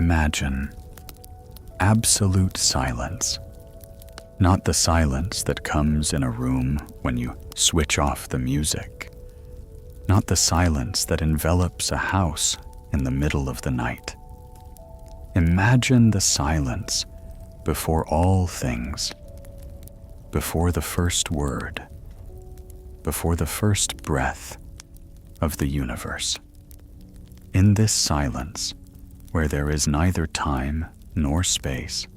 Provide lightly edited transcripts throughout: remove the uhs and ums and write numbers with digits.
Imagine absolute silence, not the silence that comes in a room when you switch off the music, not the silence that envelops a house in the middle of the night. Imagine the silence before all things, before the first word, before the first breath of the universe. In this silence, where there is neither time nor space,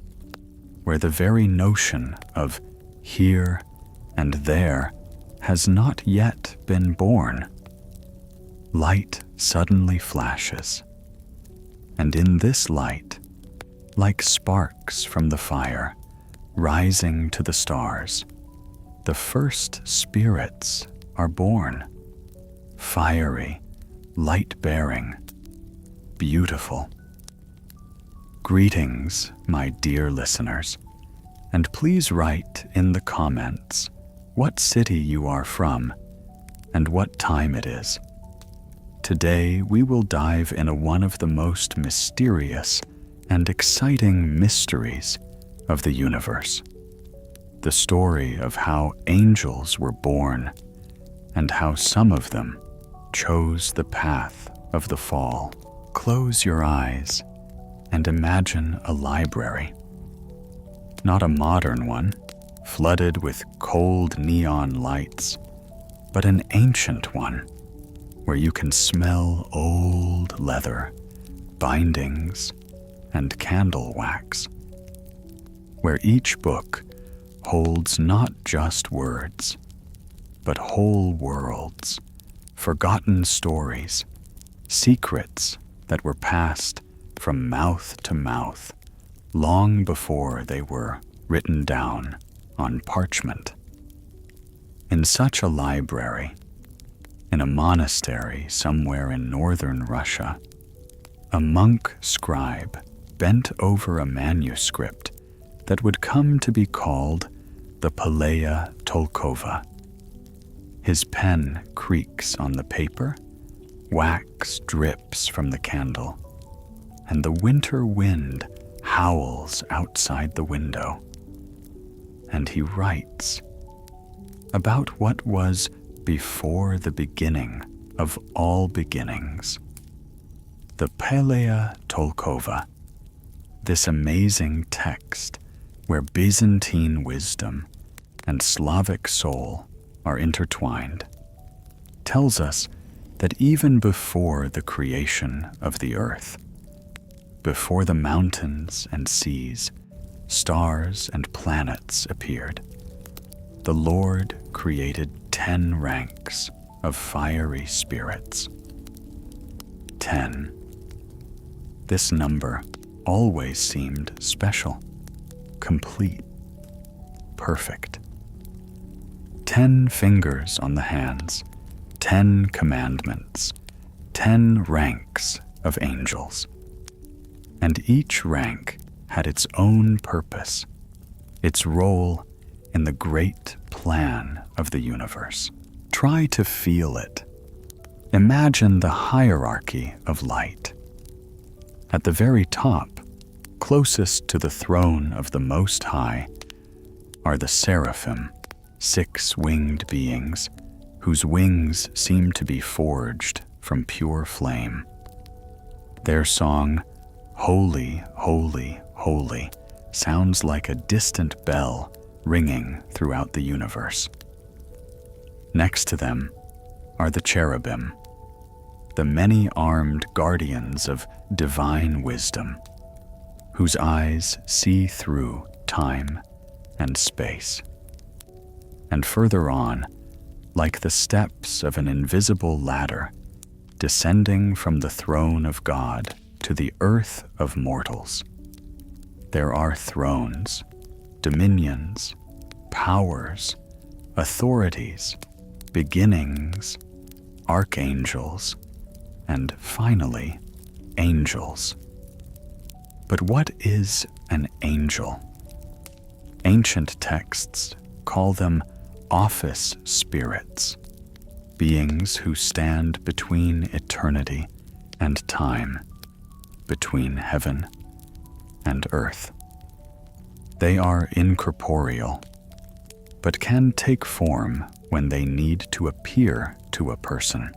where the very notion of here and there has not yet been born, light suddenly flashes, and in this light, like sparks from the fire rising to the stars, the first spirits are born, fiery, light-bearing, beautiful. Greetings, my dear listeners, and please write in the comments what city you are from and what time it is. Today we will dive into one of the most mysterious and exciting mysteries of the universe, the story of how angels were born and how some of them chose the path of the fall. Close your eyes and imagine a library. Not a modern one, flooded with cold neon lights, but an ancient one where you can smell old leather, bindings, and candle wax, where each book holds not just words, but whole worlds, forgotten stories, secrets that were passed from mouth to mouth long before they were written down on parchment. In such a library, in a monastery somewhere in northern Russia, a monk scribe bent over a manuscript that would come to be called the Pelea Tolkova. His pen creaks on the paper, wax drips from the candle, and the winter wind howls outside the window. And he writes about what was before the beginning of all beginnings. The Pelea Tolkova, this amazing text where Byzantine wisdom and Slavic soul are intertwined, tells us that even before the creation of the earth, before the mountains and seas, stars and planets appeared, the Lord created 10 ranks of fiery spirits. 10. This number always seemed special, complete, perfect. 10 fingers on the hands, 10 commandments, 10 ranks of angels. And each rank had its own purpose, its role in the great plan of the universe. Try to feel it. Imagine the hierarchy of light. At the very top, closest to the throne of the Most High, are the seraphim, 6-winged beings whose wings seem to be forged from pure flame. Their song, "Holy, Holy, Holy," sounds like a distant bell ringing throughout the universe. Next to them are the cherubim, the many-armed guardians of divine wisdom, whose eyes see through time and space. And further on, like the steps of an invisible ladder, descending from the throne of God to the earth of mortals, there are thrones, dominions, powers, authorities, beginnings, archangels, and finally, angels. But what is an angel? Ancient texts call them office spirits, beings who stand between eternity and time, between heaven and earth. They are incorporeal, but can take form when they need to appear to a person.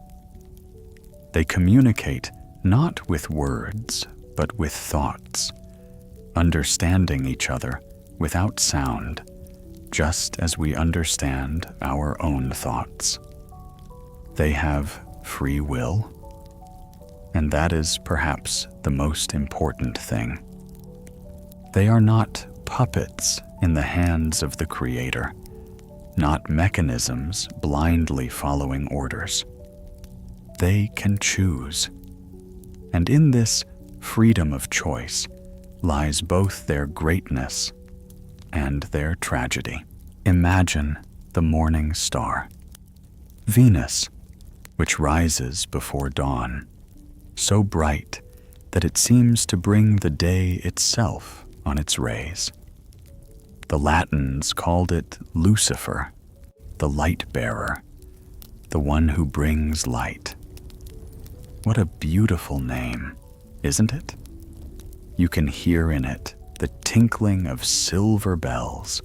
They communicate not with words, but with thoughts, understanding each other without sound, just as we understand our own thoughts. They have free will, and that is perhaps the most important thing. They are not puppets in the hands of the Creator, not mechanisms blindly following orders. They can choose, and in this freedom of choice lies both their greatness and their tragedy. Imagine the morning star, Venus, which rises before dawn, so bright that it seems to bring the day itself on its rays. The Latins called it Lucifer, the light bearer, the one who brings light. What a beautiful name, isn't it? You can hear in it the tinkling of silver bells,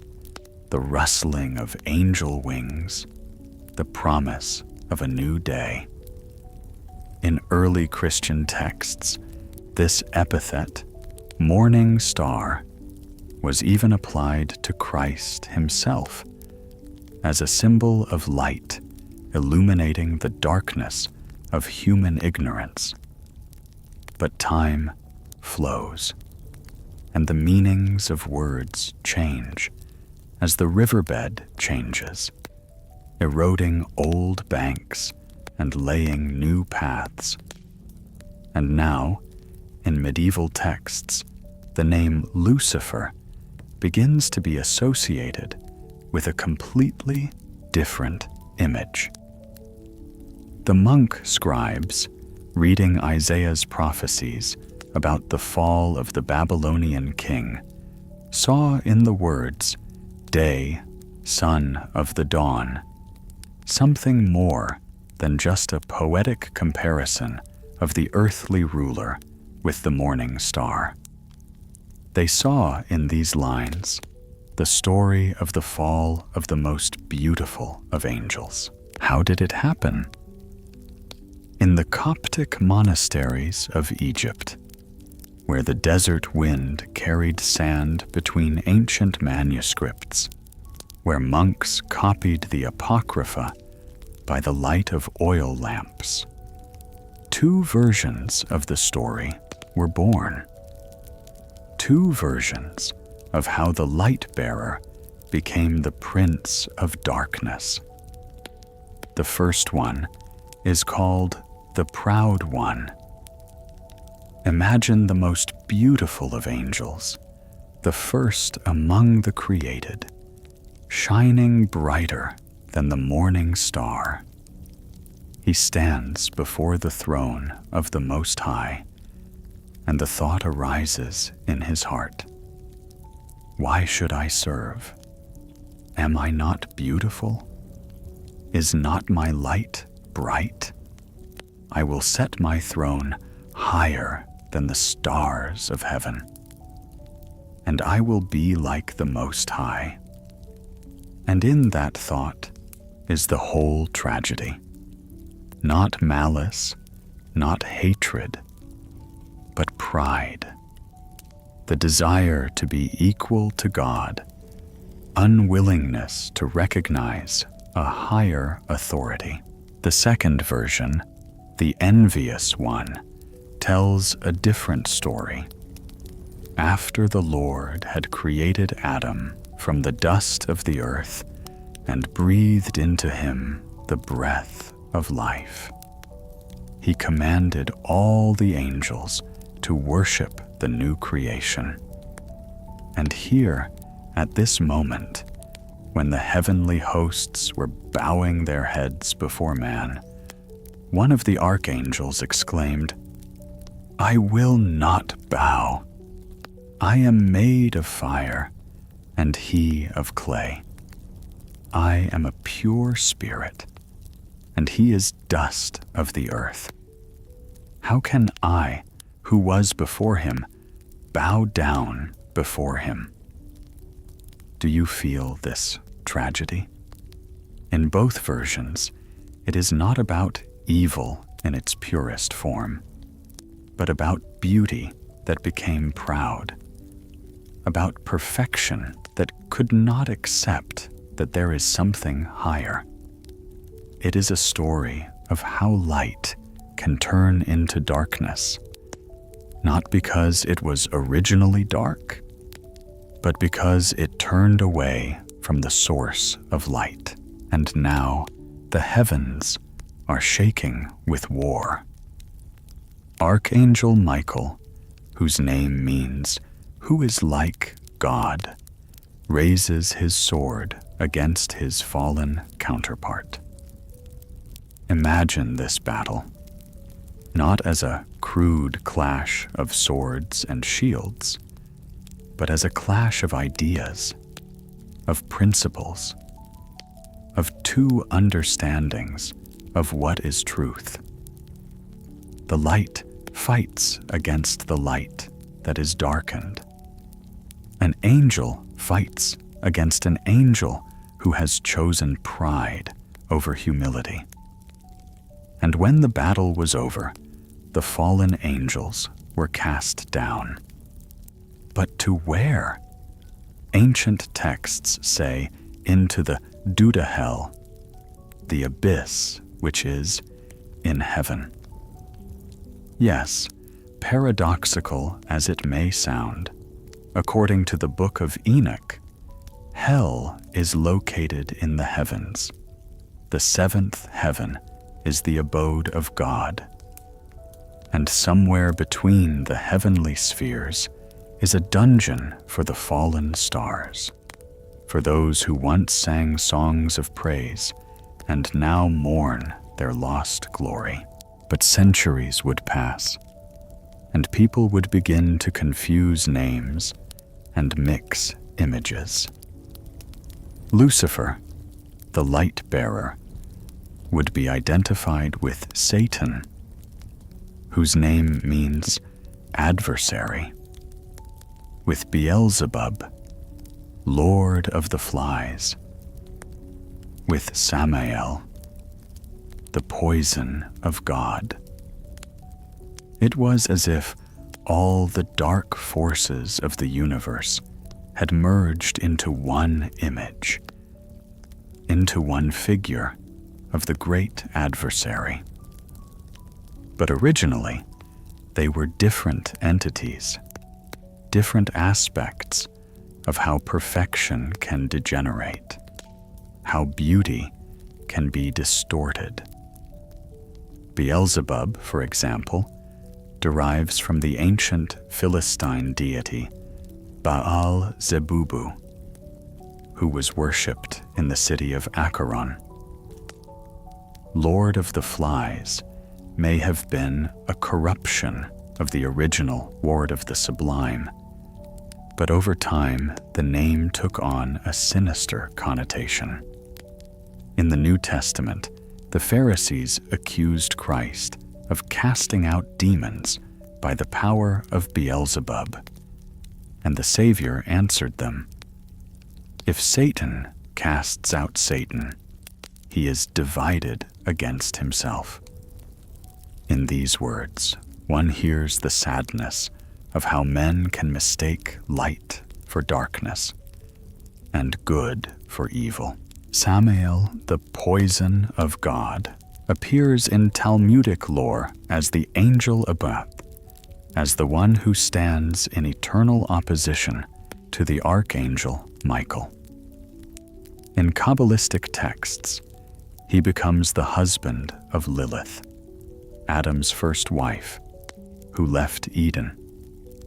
the rustling of angel wings, the promise of a new day. In early Christian texts, this epithet, morning star, was even applied to Christ himself as a symbol of light illuminating the darkness of human ignorance. But time flows, and the meanings of words change as the riverbed changes, eroding old banks and laying new paths. And now, in medieval texts, the name Lucifer begins to be associated with a completely different image. The monk scribes, reading Isaiah's prophecies about the fall of the Babylonian king, saw in the words, "day, son of the dawn," something more than just a poetic comparison of the earthly ruler with the morning star. They saw in these lines the story of the fall of the most beautiful of angels. How did it happen? In the Coptic monasteries of Egypt, where the desert wind carried sand between ancient manuscripts, where monks copied the Apocrypha by the light of oil lamps, two versions of the story were born. Two versions of how the light bearer became the prince of darkness. The first one is called the Proud One. Imagine the most beautiful of angels, the first among the created, shining brighter than the morning star. He stands before the throne of the Most High, and the thought arises in his heart, "Why should I serve? Am I not beautiful? Is not my light bright? I will set my throne higher than the stars of heaven, and I will be like the Most High." And in that thought is the whole tragedy. Not malice, not hatred, but pride. The desire to be equal to God, unwillingness to recognize a higher authority. The second version, the envious one, tells a different story. After the Lord had created Adam from the dust of the earth and breathed into him the breath of life, he commanded all the angels to worship the new creation. And here, at this moment, when the heavenly hosts were bowing their heads before man, one of the archangels exclaimed, "I will not bow. I am made of fire, and he of clay. I am a pure spirit, and he is dust of the earth. How can I, who was before him, bow down before him. Do you feel this tragedy? In both versions, it is not about evil in its purest form, but about beauty that became proud, about perfection that could not accept that there is something higher. It is a story of how light can turn into darkness, not because it was originally dark, but because it turned away from the source of light. And now the heavens are shaking with war. Archangel Michael, whose name means "who is like God," raises his sword against his fallen counterpart. Imagine this battle, not as a crude clash of swords and shields, but as a clash of ideas, of principles, of two understandings of what is truth. The light fights against the light that is darkened. An angel fights against an angel who has chosen pride over humility. And when the battle was over, the fallen angels were cast down. But to where? Ancient texts say into the Duda hell, the abyss which is in heaven. Yes, paradoxical as it may sound, according to the Book of Enoch, hell is located in the heavens. The seventh heaven is the abode of God. And somewhere between the heavenly spheres is a dungeon for the fallen stars, for those who once sang songs of praise and now mourn their lost glory. But centuries would pass, and people would begin to confuse names and mix images. Lucifer, the light bearer, would be identified with Satan, whose name means adversary, with Beelzebub, Lord of the Flies, with Samael, the poison of God. It was as if all the dark forces of the universe had merged into one image, into one figure of the great adversary. But originally, they were different entities, different aspects of how perfection can degenerate, how beauty can be distorted. Beelzebub, for example, derives from the ancient Philistine deity Baal Zebubu, who was worshipped in the city of Acheron. Lord of the Flies may have been a corruption of the original Lord of the Sublime, but over time the name took on a sinister connotation. In the New Testament, the Pharisees accused Christ of casting out demons by the power of Beelzebub, and the Savior answered them, "If Satan casts out Satan, he is divided against himself." In these words, one hears the sadness of how men can mistake light for darkness and good for evil. Samael, the poison of God, appears in Talmudic lore as the angel above, as the one who stands in eternal opposition to the Archangel Michael. In Kabbalistic texts, he becomes the husband of Lilith, Adam's first wife, who left Eden,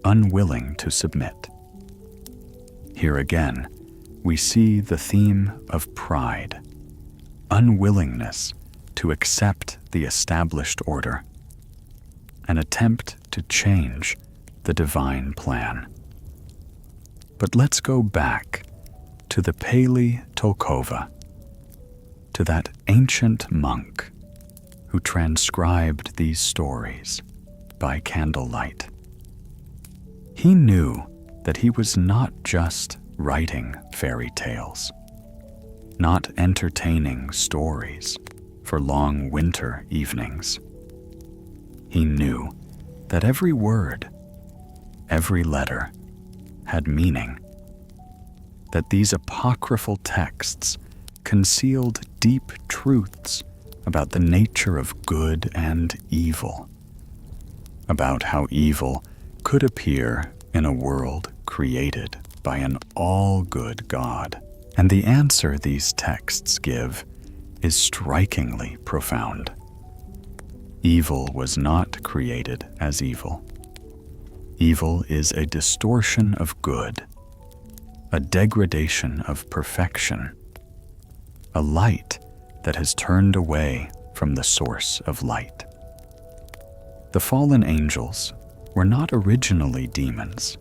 unwilling to submit. Here again, we see the theme of pride, unwillingness to accept the established order, an attempt to change the divine plan. But let's go back to the Pali Tolkova, to that ancient monk who transcribed these stories by candlelight. He knew that he was not just writing fairy tales, not entertaining stories for long winter evenings. He knew that every word, every letter, had meaning, that these apocryphal texts concealed deep truths about the nature of good and evil, about how evil could appear in a world created by an all-good God. And the answer these texts give is strikingly profound. Evil was not created as evil. Evil is a distortion of good, a degradation of perfection, a light that has turned away from the source of light. The fallen angels were not originally demons.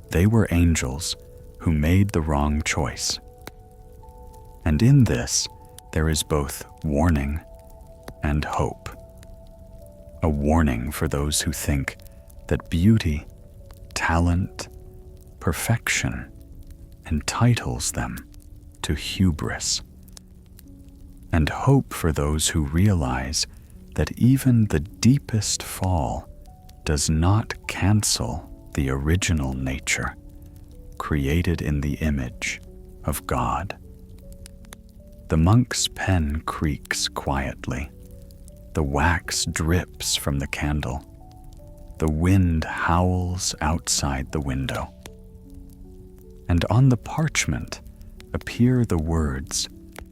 They were angels who made the wrong choice. And in this, there is both warning and hope. A warning for those who think that beauty, talent, perfection entitles them to hubris. And hope for those who realize that even the deepest fall does not cancel the original nature, created in the image of God. The monk's pen creaks quietly. The wax drips from the candle. The wind howls outside the window. And on the parchment appear the words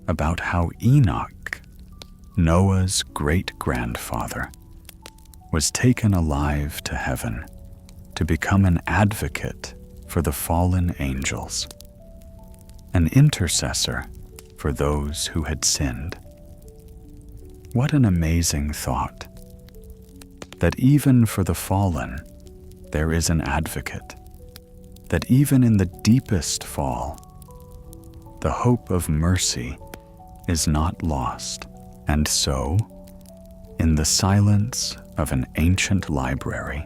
about how Enoch, Noah's great-grandfather, was taken alive to heaven to become an advocate for the fallen angels, an intercessor for those who had sinned. What an amazing thought, that even for the fallen there is an advocate, that even in the deepest fall, the hope of mercy is not lost. And so, in the silence of an ancient library,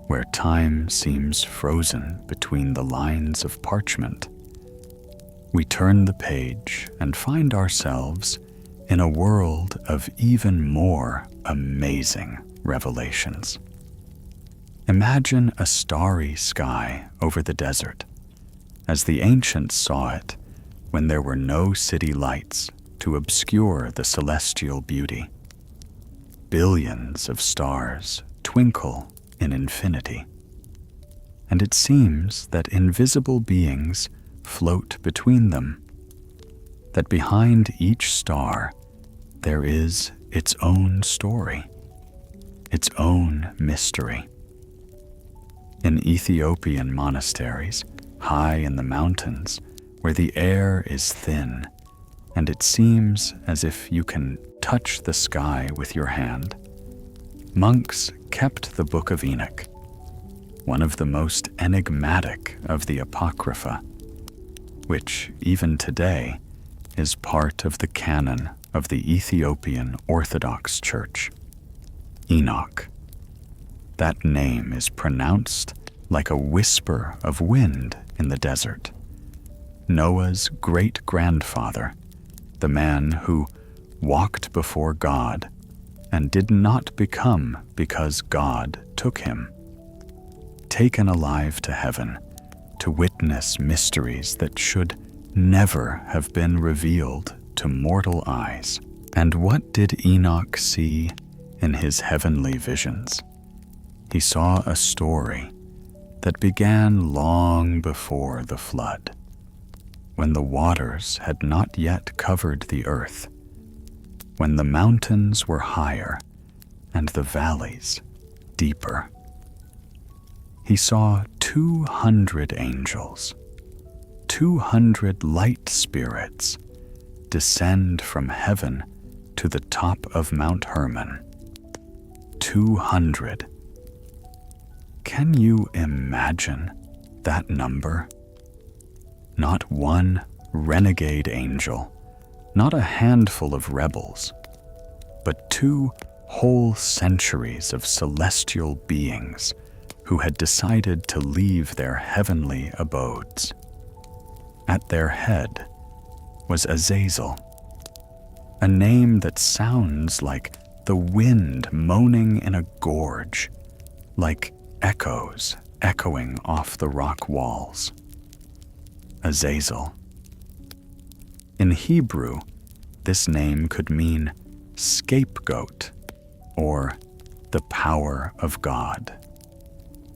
where time seems frozen between the lines of parchment, we turn the page and find ourselves in a world of even more amazing revelations. Imagine a starry sky over the desert, as the ancients saw it when there were no city lights to obscure the celestial beauty. Billions of stars twinkle in infinity, and it seems that invisible beings float between them, that behind each star there is its own story, its own mystery. In Ethiopian monasteries, high in the mountains, where the air is thin, and it seems as if you can touch the sky with your hand, monks kept the Book of Enoch, one of the most enigmatic of the Apocrypha, which even today is part of the canon of the Ethiopian Orthodox Church. Enoch. That name is pronounced like a whisper of wind in the desert. Noah's great-grandfather, the man who walked before God and did not become because God took him, taken alive to heaven to witness mysteries that should never have been revealed to mortal eyes. And what did Enoch see in his heavenly visions? He saw a story that began long before the flood, when the waters had not yet covered the earth, when the mountains were higher and the valleys deeper. He saw 200 angels, 200 light spirits descend from heaven to the top of Mount Hermon. 200. Can you imagine that number? Not one renegade angel, not a handful of rebels, but 2 whole centuries of celestial beings who had decided to leave their heavenly abodes. At their head was Azazel, a name that sounds like the wind moaning in a gorge, like echoes echoing off the rock walls. Azazel. In Hebrew, this name could mean scapegoat or the power of God.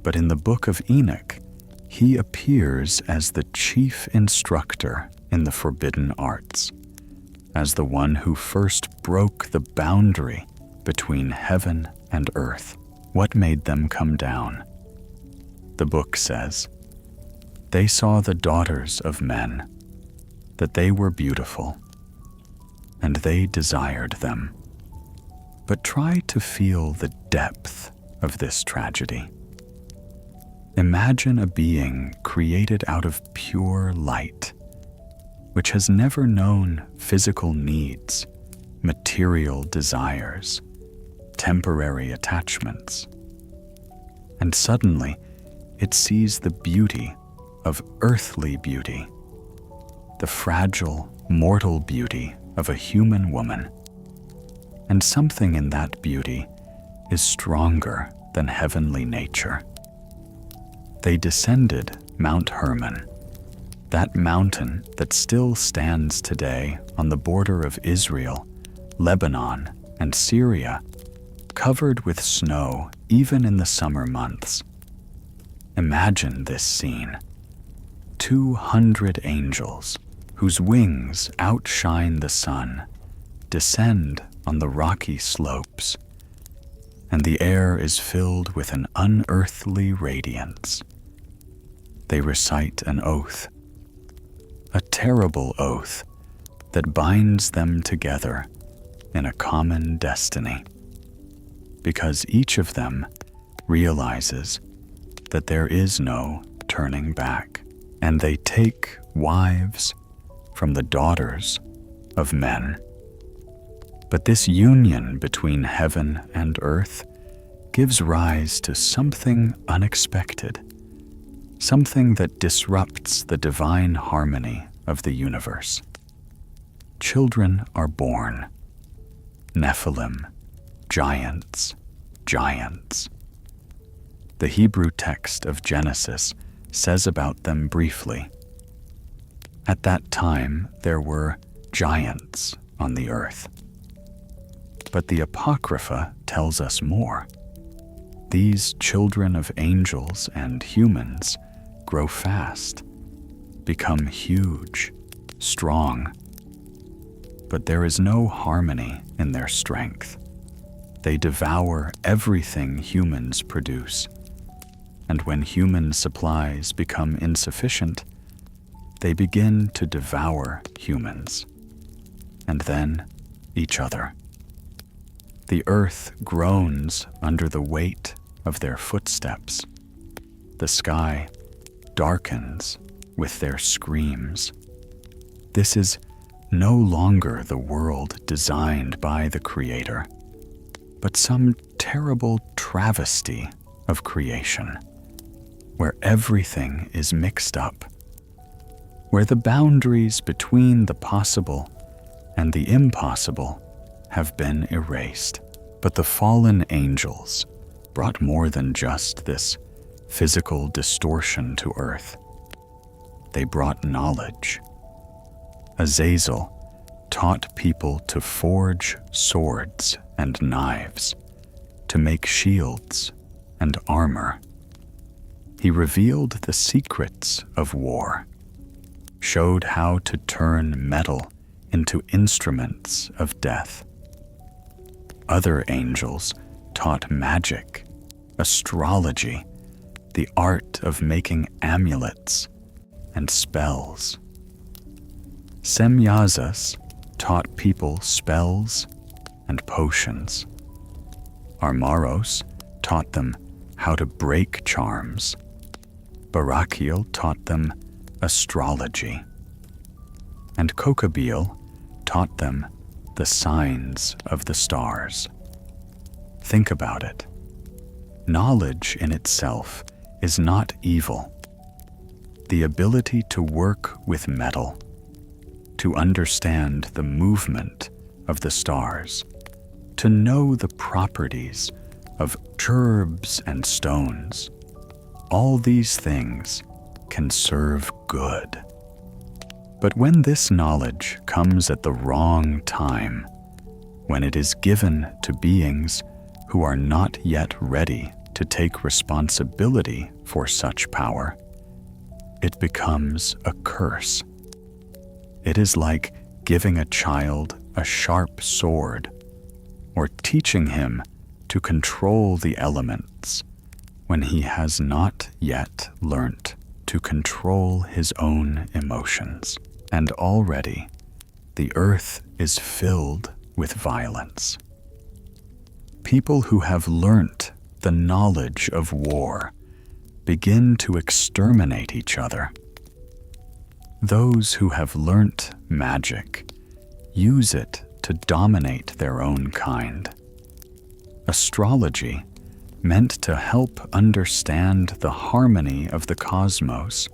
But in the book of Enoch, he appears as the chief instructor in the forbidden arts, as the one who first broke the boundary between heaven and earth. What made them come down? The book says, "They saw the daughters of men, that they were beautiful, and they desired them." But try to feel the depth of this tragedy. Imagine a being created out of pure light, which has never known physical needs, material desires, temporary attachments. And suddenly, it sees the beauty of earthly beauty, the fragile, mortal beauty of a human woman. And something in that beauty is stronger than heavenly nature. They descended Mount Hermon, that mountain that still stands today on the border of Israel, Lebanon, and Syria, covered with snow even in the summer months. Imagine this scene. 200 angels, whose wings outshine the sun, descend on the rocky slopes, and the air is filled with an unearthly radiance. They recite an oath, a terrible oath that binds them together in a common destiny, because each of them realizes that there is no turning back, and they take wives from the daughters of men. But this union between heaven and earth gives rise to something unexpected, something that disrupts the divine harmony of the universe. Children are born. Nephilim, giants. The Hebrew text of Genesis says about them briefly. At that time, there were giants on the earth. But the Apocrypha tells us more. These children of angels and humans grow fast, become huge, strong. But there is no harmony in their strength. They devour everything humans produce. And when human supplies become insufficient, they begin to devour humans, and then each other. The earth groans under the weight of their footsteps. The sky darkens with their screams. This is no longer the world designed by the Creator, but some terrible travesty of creation, where everything is mixed up, where the boundaries between the possible and the impossible have been erased. But the fallen angels brought more than just this physical distortion to earth. They brought knowledge. Azazel taught people to forge swords and knives, to make shields and armor. He revealed the secrets of war, showed how to turn metal into instruments of death. Other angels taught magic, astrology, the art of making amulets and spells. Semyazas taught people spells and potions. Armaros taught them how to break charms. Barakiel taught them astrology. And Kokabeel taught them the signs of the stars. Think about it. Knowledge in itself is not evil. The ability to work with metal, to understand the movement of the stars, to know the properties of herbs and stones, all these things can serve good. But when this knowledge comes at the wrong time, when it is given to beings who are not yet ready to take responsibility for such power, it becomes a curse. It is like giving a child a sharp sword, or teaching him to control the elements when he has not yet learnt to control his own emotions. And already the earth is filled with violence. People who have learnt the knowledge of war begin to exterminate each other. Those who have learnt magic use it to dominate their own kind. Astrology, meant to help understand the harmony of the cosmos,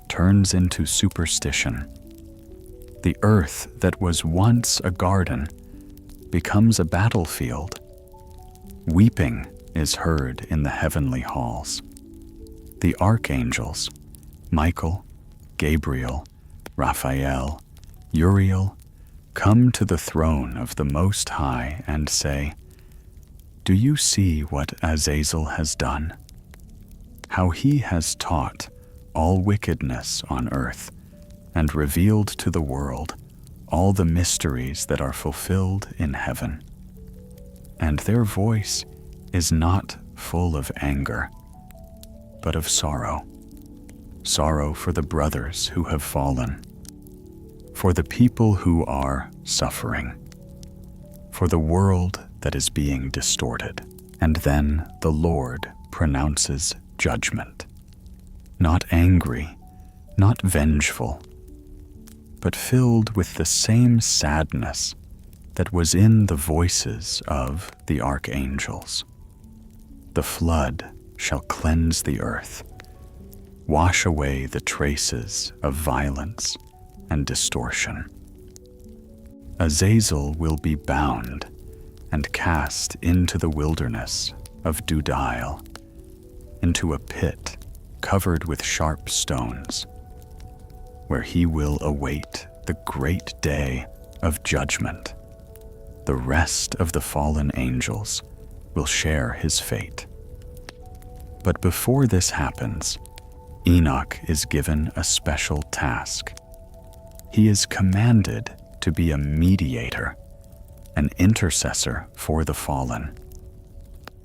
turns into superstition. The earth that was once a garden becomes a battlefield. Weeping is heard in the heavenly halls. The archangels, Michael, Gabriel, Raphael, Uriel, come to the throne of the Most High and say, "Do you see what Azazel has done? How he has taught all wickedness on earth and revealed to the world all the mysteries that are fulfilled in heaven." And their voice is not full of anger, but of sorrow. Sorrow for the brothers who have fallen, for the people who are suffering, for the world that is being distorted. And then the Lord pronounces judgment, not angry, not vengeful, but filled with the same sadness that was in the voices of the archangels. The flood shall cleanse the earth, wash away the traces of violence and distortion. Azazel will be bound and cast into the wilderness of Dudail, into a pit covered with sharp stones, where he will await the great day of judgment. The rest of the fallen angels will share his fate. But before this happens, Enoch is given a special task. He is commanded to be a mediator, an intercessor for the fallen.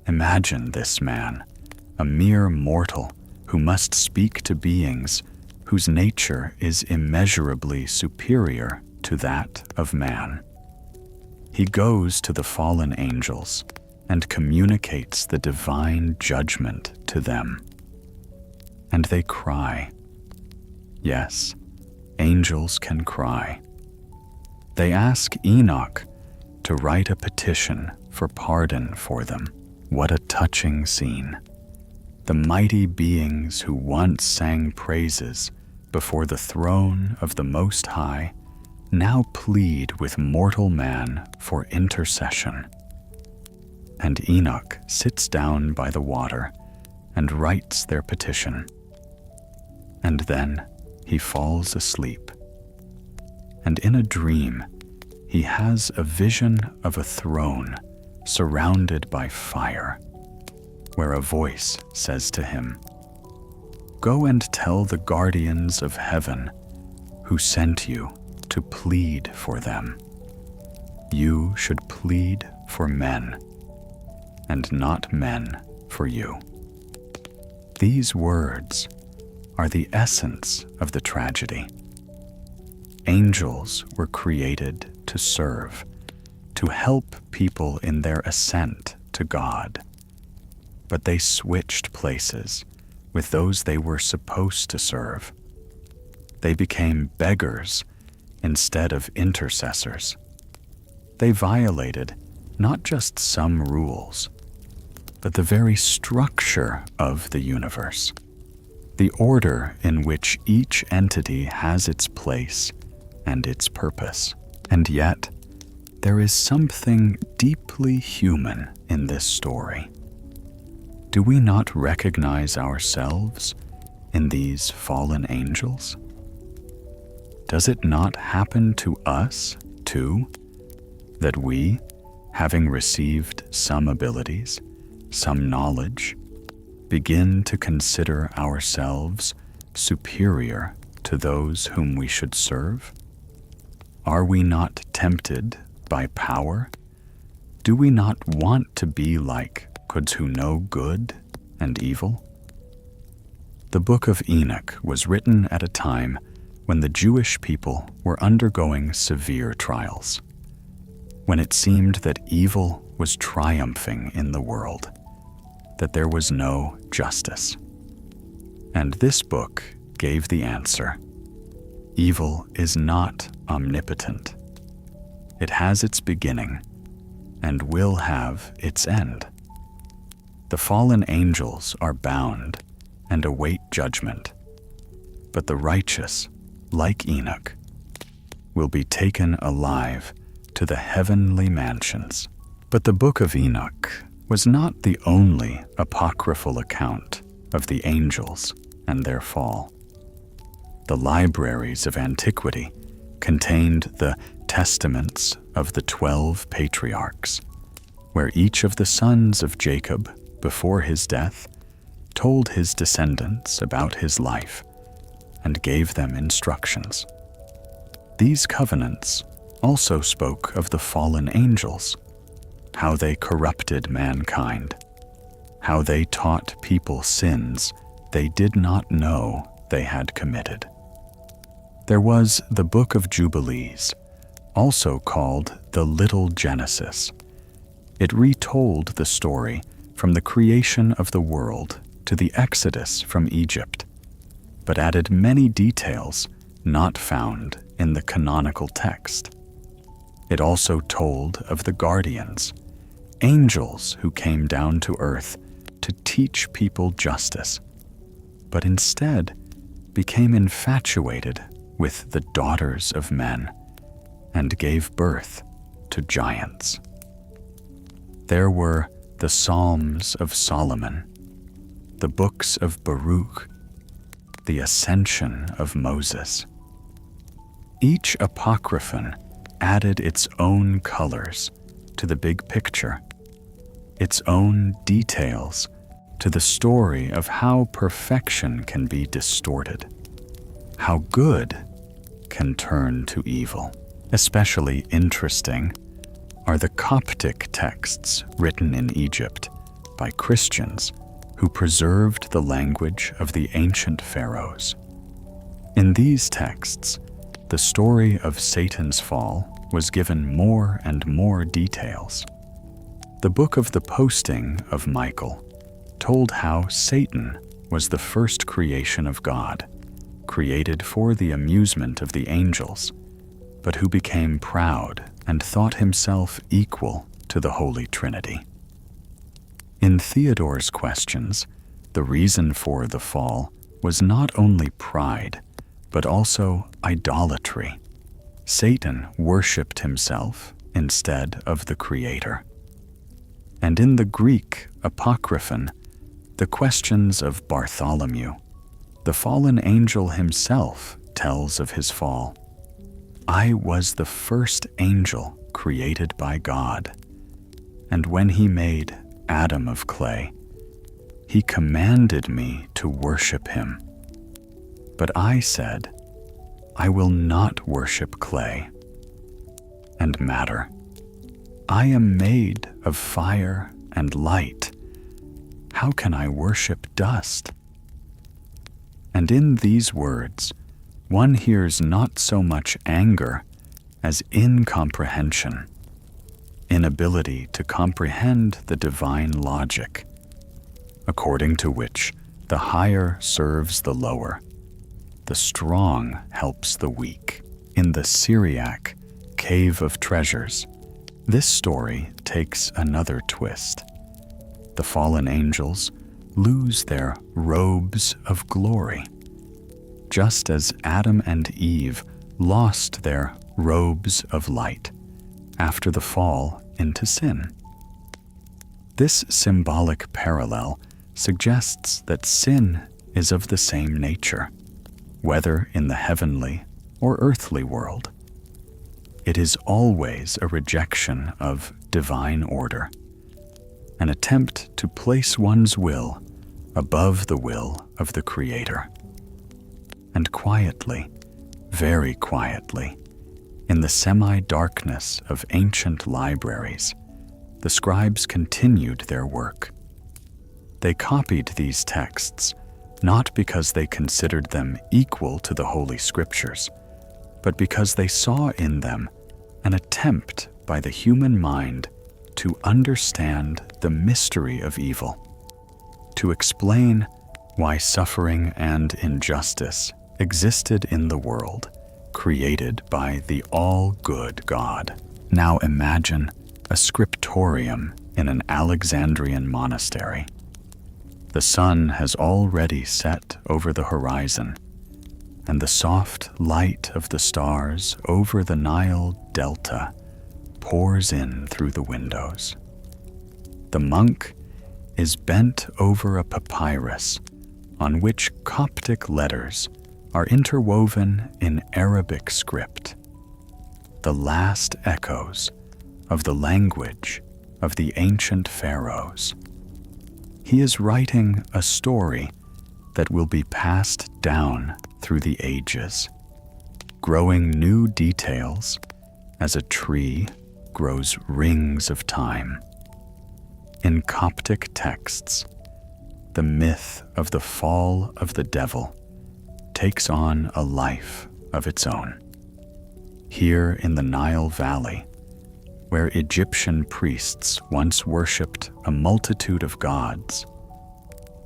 Imagine this man, a mere mortal who must speak to beings whose nature is immeasurably superior to that of man. He goes to the fallen angels and communicates the divine judgment to them. And they cry. Yes, angels can cry. They ask Enoch to write a petition for pardon for them. What a touching scene. The mighty beings who once sang praises before the throne of the Most High now plead with mortal man for intercession. And Enoch sits down by the water and writes their petition. And then he falls asleep. And in a dream, he has a vision of a throne surrounded by fire, where a voice says to him, "Go and tell the guardians of heaven who sent you to plead for them. You should plead for men, and not men for you." These words are the essence of the tragedy. Angels were created to serve, to help people in their ascent to God. But they switched places with those they were supposed to serve. They became beggars instead of intercessors. They violated not just some rules, but the very structure of the universe, the order in which each entity has its place and its purpose. And yet, there is something deeply human in this story. Do we not recognize ourselves in these fallen angels? Does it not happen to us, too, that we, having received some abilities, some knowledge, begin to consider ourselves superior to those whom we should serve? Are we not tempted by power? Do we not want to be like those who know good and evil? The Book of Enoch was written at a time when the Jewish people were undergoing severe trials, when it seemed that evil was triumphing in the world, that there was no justice. And this book gave the answer. Evil is not omnipotent. It has its beginning and will have its end. The fallen angels are bound and await judgment, but the righteous, like Enoch, will be taken alive to the heavenly mansions. But the Book of Enoch was not the only apocryphal account of the angels and their fall. The libraries of antiquity contained the testaments of the 12 patriarchs, where each of the sons of Jacob, before his death, told his descendants about his life and gave them instructions. These covenants also spoke of the fallen angels, how they corrupted mankind, how they taught people sins they did not know they had committed. There was the Book of Jubilees, also called the Little Genesis. It retold the story from the creation of the world to the Exodus from Egypt, but added many details not found in the canonical text. It also told of the guardians, angels who came down to earth to teach people justice, but instead became infatuated with the daughters of men and gave birth to giants. There were the Psalms of Solomon, the books of Baruch, the Ascension of Moses. Each apocryphon added its own colors to the big picture, its own details to the story of how perfection can be distorted, how good can turn to evil. Especially interesting are the Coptic texts written in Egypt by Christians who preserved the language of the ancient pharaohs. In these texts, the story of Satan's fall was given more and more details. The Book of the Posting of Michael told how Satan was the first creation of God, created for the amusement of the angels, but who became proud and thought himself equal to the Holy Trinity. In Theodore's questions, the reason for the fall was not only pride, but also idolatry. Satan worshipped himself instead of the Creator. And in the Greek Apocryphon, the questions of Bartholomew, the fallen angel himself tells of his fall. I was the first angel created by God, and when he made Adam of clay, he commanded me to worship him. But I said, I will not worship clay and matter. I am made of fire and light. How can I worship dust? And in these words, one hears not so much anger as incomprehension, inability to comprehend the divine logic, according to which the higher serves the lower, the strong helps the weak. In the Syriac Cave of Treasures, this story takes another twist. the fallen angels lose their robes of glory, just as Adam and Eve lost their robes of light after the fall into sin. This symbolic parallel suggests that sin is of the same nature, whether in the heavenly or earthly world. It is always a rejection of divine order, an attempt to place one's will above the will of the Creator. And quietly, very quietly, in the semi-darkness of ancient libraries, the scribes continued their work. They copied these texts not because they considered them equal to the Holy Scriptures, but because they saw in them an attempt by the human mind to understand the mystery of evil, to explain why suffering and injustice existed in the world created by the all-good God. Now imagine a scriptorium in an Alexandrian monastery. The sun has already set over the horizon, and the soft light of the stars over the Nile delta pours in through the windows. The monk is bent over a papyrus on which Coptic letters are interwoven in Arabic script, the last echoes of the language of the ancient pharaohs. He is writing a story that will be passed down through the ages, growing new details as a tree grows rings of time. In Coptic texts, the myth of the fall of the devil takes on a life of its own. Here in the Nile Valley, where Egyptian priests once worshipped a multitude of gods,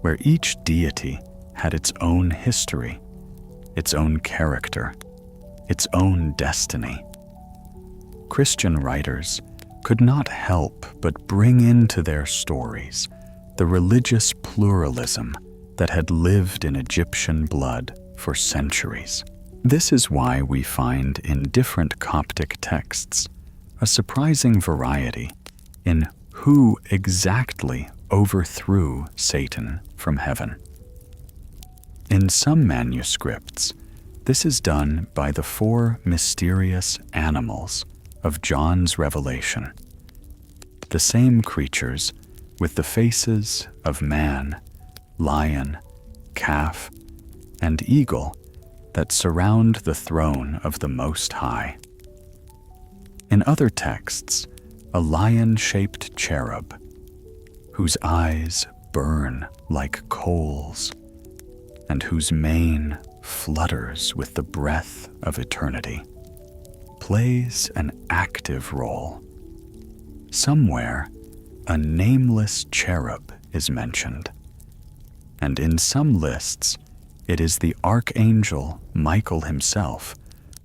where each deity had its own history, its own character, its own destiny, Christian writers could not help but bring into their stories the religious pluralism that had lived in Egyptian blood for centuries. This is why we find in different Coptic texts a surprising variety in who exactly overthrew Satan from heaven. In some manuscripts, this is done by the 4 mysterious animals of John's Revelation, the same creatures with the faces of man, lion, calf, and eagle that surround the throne of the Most High. In other texts, a lion-shaped cherub, whose eyes burn like coals, and whose mane flutters with the breath of eternity, plays an active role. Somewhere, a nameless cherub is mentioned, and in some lists, it is the Archangel Michael himself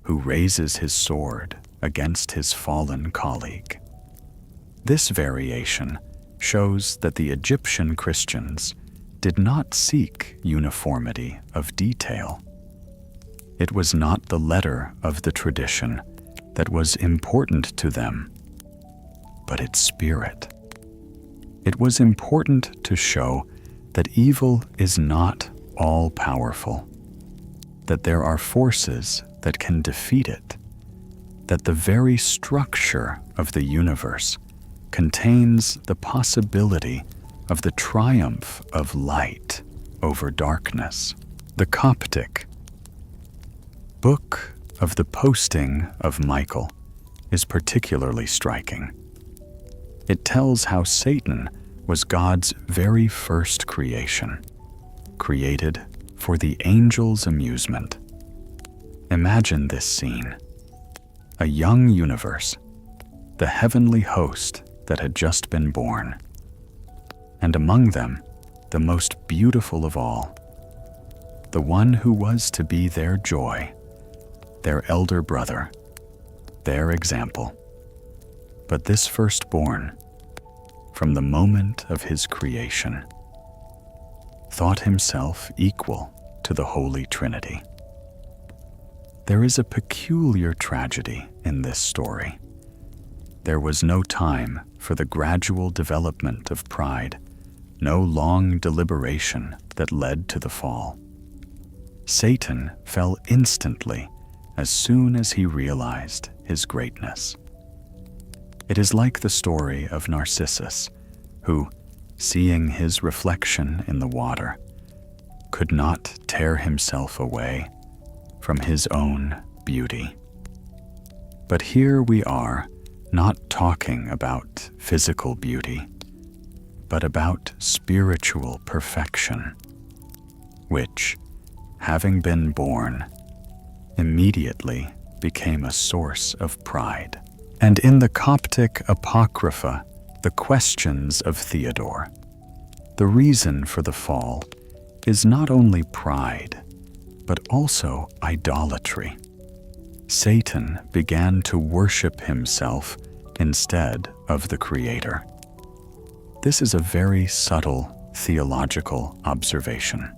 who raises his sword against his fallen colleague. This variation shows that the Egyptian Christians did not seek uniformity of detail. It was not the letter of the tradition that was important to them, but its spirit. It was important to show that evil is not all-powerful, that there are forces that can defeat it, that the very structure of the universe contains the possibility of the triumph of light over darkness. The Coptic Book of the Posting of Michael is particularly striking. It tells how Satan was God's very first creation, created for the angels' amusement. Imagine this scene: a young universe, the heavenly host that had just been born, and among them, the most beautiful of all, the one who was to be their joy, their elder brother, their example. But this firstborn, from the moment of his creation, thought himself equal to the Holy Trinity. There is a peculiar tragedy in this story. There was no time for the gradual development of pride, no long deliberation that led to the fall. Satan fell instantly as soon as he realized his greatness. It is like the story of Narcissus, who, seeing his reflection in the water, could not tear himself away from his own beauty. But here we are, not talking about physical beauty, but about spiritual perfection, which, having been born, immediately became a source of pride. And in the Coptic Apocrypha, the Questions of Theodore, the reason for the fall is not only pride, but also idolatry. Satan began to worship himself instead of the Creator. This is a very subtle theological observation.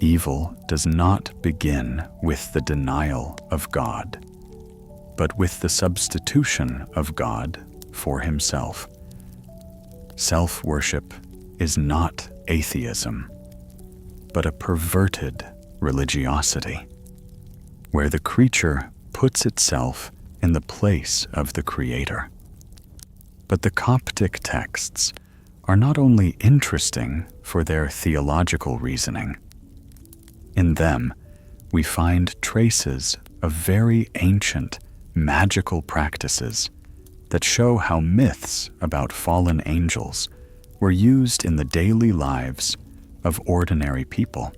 Evil does not begin with the denial of God, but with the substitution of God for himself. Self-worship is not atheism, but a perverted religiosity, where the creature puts itself in the place of the Creator. But the Coptic texts are not only interesting for their theological reasoning. In them, we find traces of very ancient magical practices that show how myths about fallen angels were used in the daily lives of ordinary people.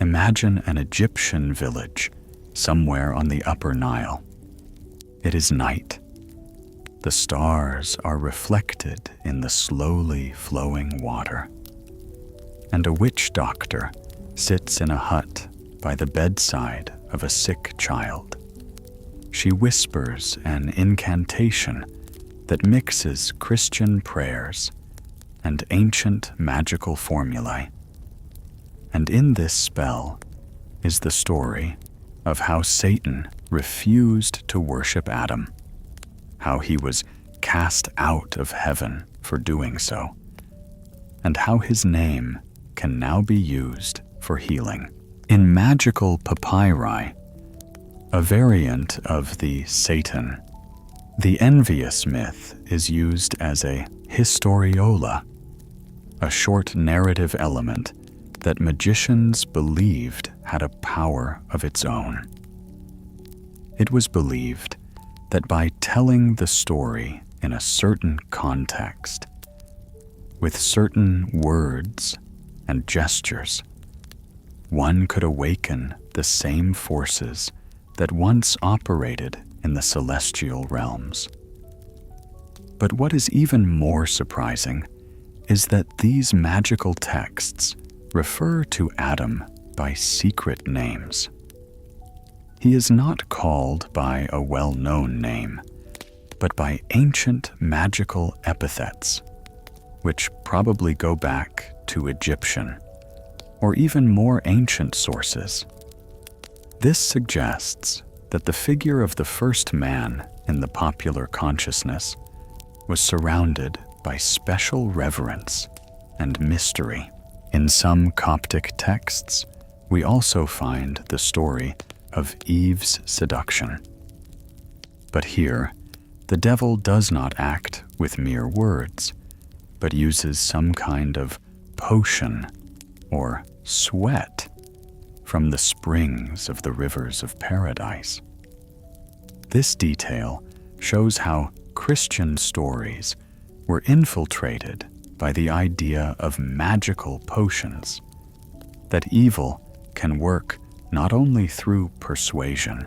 Imagine an Egyptian village somewhere on the Upper Nile. It is night. The stars are reflected in the slowly flowing water, and a witch doctor sits in a hut by the bedside of a sick child. She whispers an incantation that mixes Christian prayers and ancient magical formulae. And in this spell is the story of how Satan refused to worship Adam, how he was cast out of heaven for doing so, and how his name can now be used for healing. In magical papyri, a variant of the Satan, the envious myth is used as a historiola, a short narrative element that magicians believed had a power of its own. It was believed that by telling the story in a certain context, with certain words and gestures, one could awaken the same forces that once operated in the celestial realms. But what is even more surprising is that these magical texts refer to Adam by secret names. He is not called by a well-known name, but by ancient magical epithets, which probably go back to Egyptian or even more ancient sources. This suggests that the figure of the first man in the popular consciousness was surrounded by special reverence and mystery. In some Coptic texts, we also find the story of Eve's seduction. But here, the devil does not act with mere words, but uses some kind of potion or sweat from the springs of the rivers of paradise. This detail shows how Christian stories were infiltrated by the idea of magical potions, that evil can work not only through persuasion,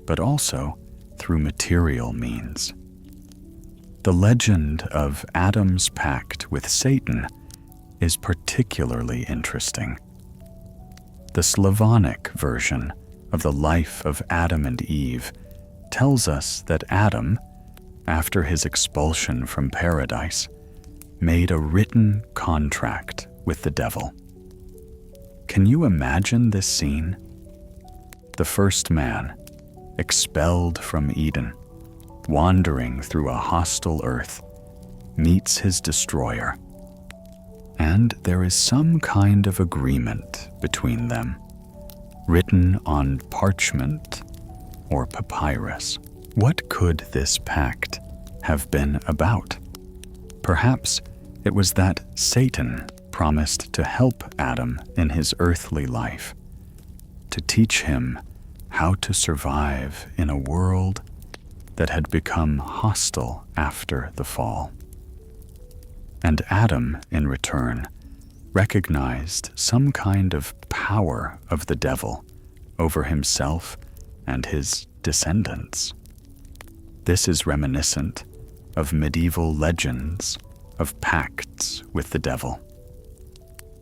but also through material means. The legend of Adam's pact with Satan is particularly interesting. The Slavonic version of the life of Adam and Eve tells us that Adam, after his expulsion from paradise, made a written contract with the devil. Can you imagine this scene? The first man, expelled from Eden, wandering through a hostile earth, meets his destroyer. And there is some kind of agreement between them, written on parchment or papyrus. What could this pact have been about? Perhaps it was that Satan promised to help Adam in his earthly life, to teach him how to survive in a world that had become hostile after the fall. And Adam, in return, recognized some kind of power of the devil over himself and his descendants. This is reminiscent of medieval legends of pacts with the devil.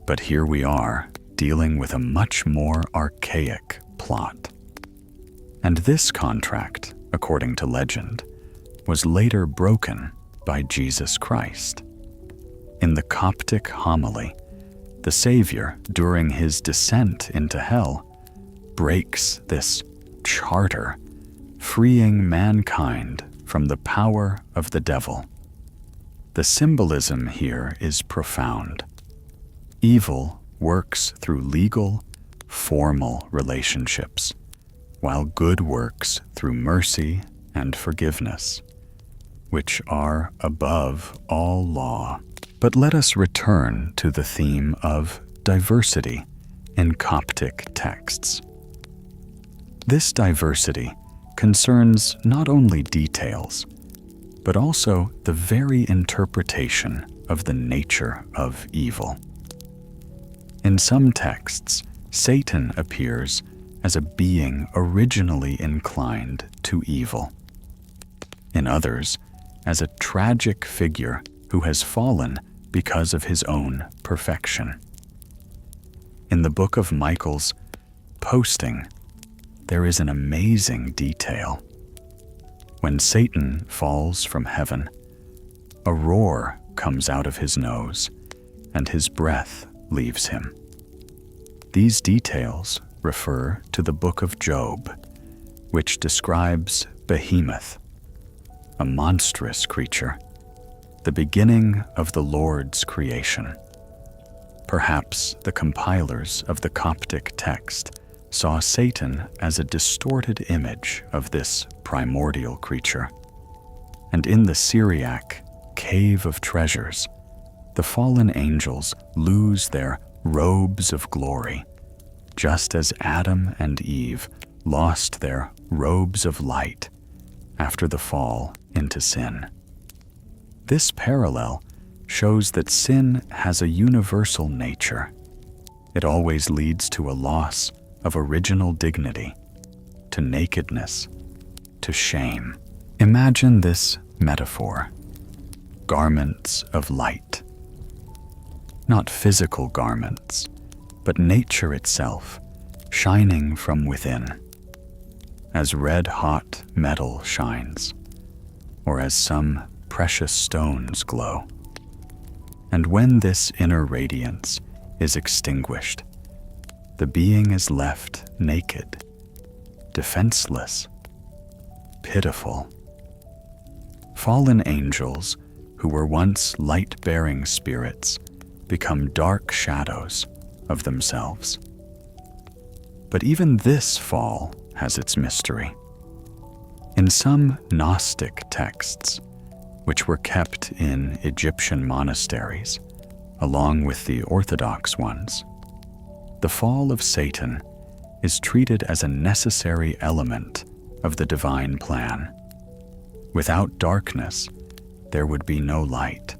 But here we are, dealing with a much more archaic plot. And this contract, according to legend, was later broken by Jesus Christ. In the Coptic homily, the Savior, during his descent into hell, breaks this charter, freeing mankind from the power of the devil. The symbolism here is profound. Evil works through legal, formal relationships, while good works through mercy and forgiveness, which are above all law. But let us return to the theme of diversity in Coptic texts. This diversity concerns not only details, but also the very interpretation of the nature of evil. In some texts, Satan appears as a being originally inclined to evil. In others, as a tragic figure who has fallen because of his own perfection. In the book of Michael's Posting, there is an amazing detail. When Satan falls from heaven, a roar comes out of his nose, and his breath leaves him. These details refer to the book of Job, which describes Behemoth, a monstrous creature, the beginning of the Lord's creation. Perhaps the compilers of the Coptic text saw Satan as a distorted image of this primordial creature. And in the Syriac Cave of Treasures, the fallen angels lose their robes of glory, just as Adam and Eve lost their robes of light after the fall into sin. This parallel shows that sin has a universal nature. It always leads to a loss of original dignity, to nakedness, to shame. Imagine this metaphor: garments of light. Not physical garments, but nature itself, shining from within, as red-hot metal shines, or as some precious stones glow. And when this inner radiance is extinguished, the being is left naked, defenseless, pitiful. Fallen angels, who were once light-bearing spirits, become dark shadows of themselves. But even this fall has its mystery. In some Gnostic texts, which were kept in Egyptian monasteries, along with the Orthodox ones, the fall of Satan is treated as a necessary element of the divine plan. Without darkness, there would be no light.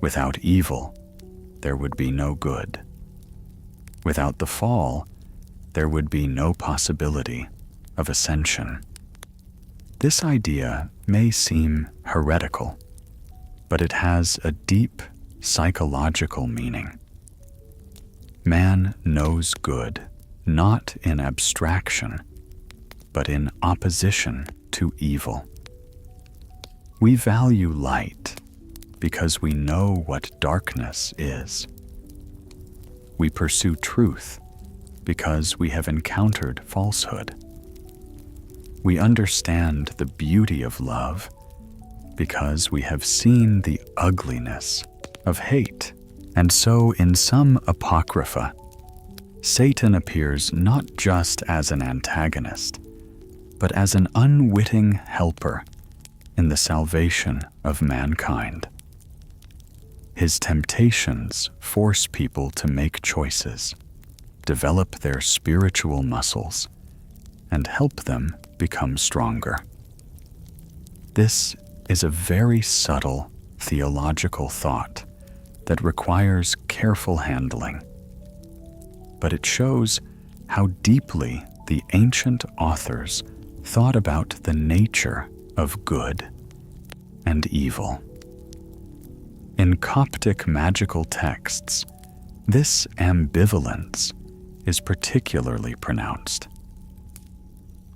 Without evil, there would be no good. Without the fall, there would be no possibility of ascension. This idea may seem heretical, but it has a deep psychological meaning. Man knows good, not in abstraction, but in opposition to evil. We value light because we know what darkness is. We pursue truth because we have encountered falsehood. We understand the beauty of love because we have seen the ugliness of hate. And so, in some apocrypha, Satan appears not just as an antagonist, but as an unwitting helper in the salvation of mankind. His temptations force people to make choices, develop their spiritual muscles, and help them become stronger. This is a very subtle theological thought that requires careful handling, but it shows how deeply the ancient authors thought about the nature of good and evil. In Coptic magical texts, this ambivalence is particularly pronounced.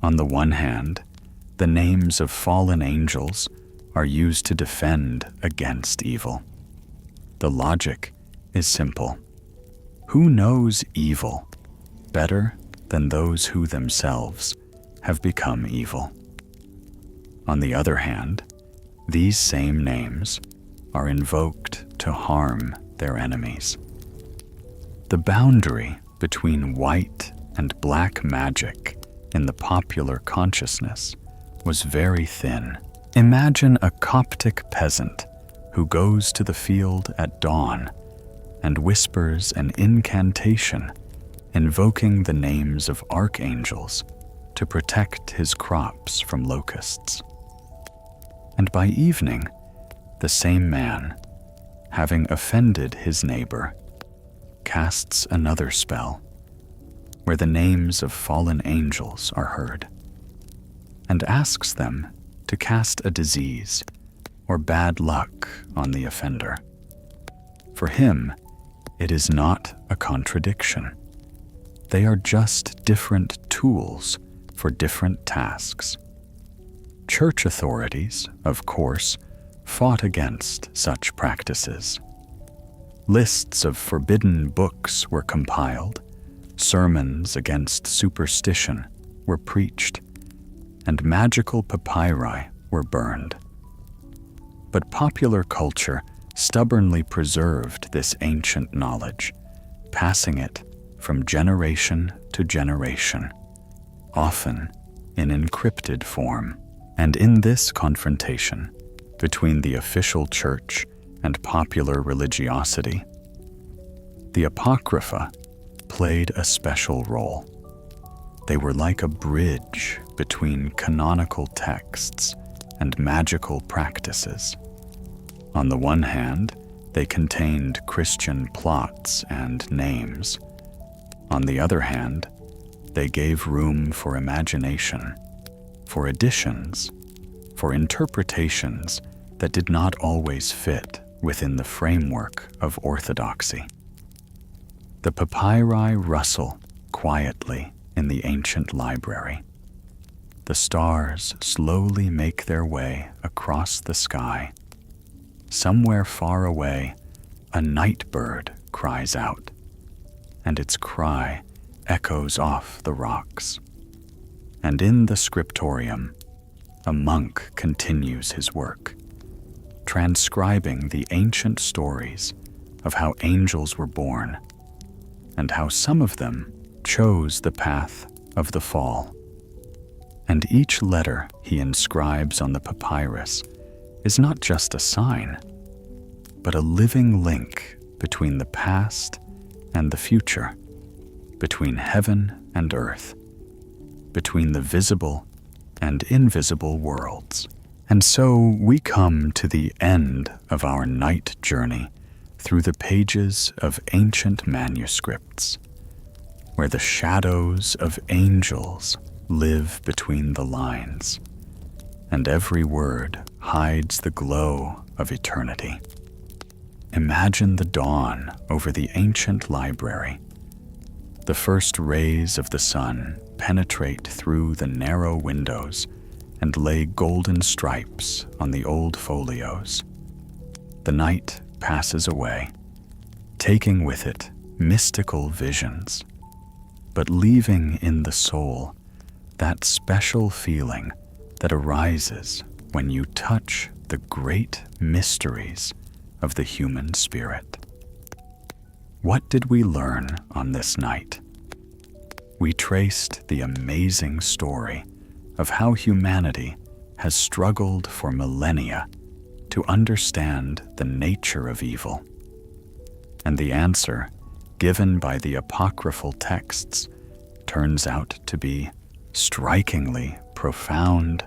On the one hand, the names of fallen angels are used to defend against evil. The logic is simple. Who knows evil better than those who themselves have become evil? On the other hand, these same names are invoked to harm their enemies. The boundary between white and black magic in the popular consciousness was very thin. Imagine a Coptic peasant who goes to the field at dawn and whispers an incantation invoking the names of archangels to protect his crops from locusts. And by evening, the same man, having offended his neighbor, casts another spell where the names of fallen angels are heard, and asks them to cast a disease or bad luck on the offender. For him, it is not a contradiction. They are just different tools for different tasks. Church authorities, of course, fought against such practices. Lists of forbidden books were compiled, sermons against superstition were preached, and magical papyri were burned. But popular culture stubbornly preserved this ancient knowledge, passing it from generation to generation, often in encrypted form. And in this confrontation between the official church and popular religiosity, the Apocrypha played a special role. They were like a bridge between canonical texts and magical practices. On the one hand, they contained Christian plots and names. On the other hand, they gave room for imagination, for additions, for interpretations that did not always fit within the framework of orthodoxy. The papyri rustle quietly in the ancient library. The stars slowly make their way across the sky. Somewhere far away, a night bird cries out, and its cry echoes off the rocks. And in the scriptorium, a monk continues his work, transcribing the ancient stories of how angels were born and how some of them chose the path of the fall. And each letter he inscribes on the papyrus is not just a sign, but a living link between the past and the future, between heaven and earth, between the visible and invisible worlds. And so we come to the end of our night journey through the pages of ancient manuscripts, where the shadows of angels live between the lines, and every word hides the glow of eternity. Imagine the dawn over the ancient library. The first rays of the sun penetrate through the narrow windows and lay golden stripes on the old folios. The night passes away, taking with it mystical visions, but leaving in the soul that special feeling that arises when you touch the great mysteries of the human spirit. What did we learn on this night? We traced the amazing story of how humanity has struggled for millennia to understand the nature of evil. And the answer given by the apocryphal texts turns out to be strikingly profound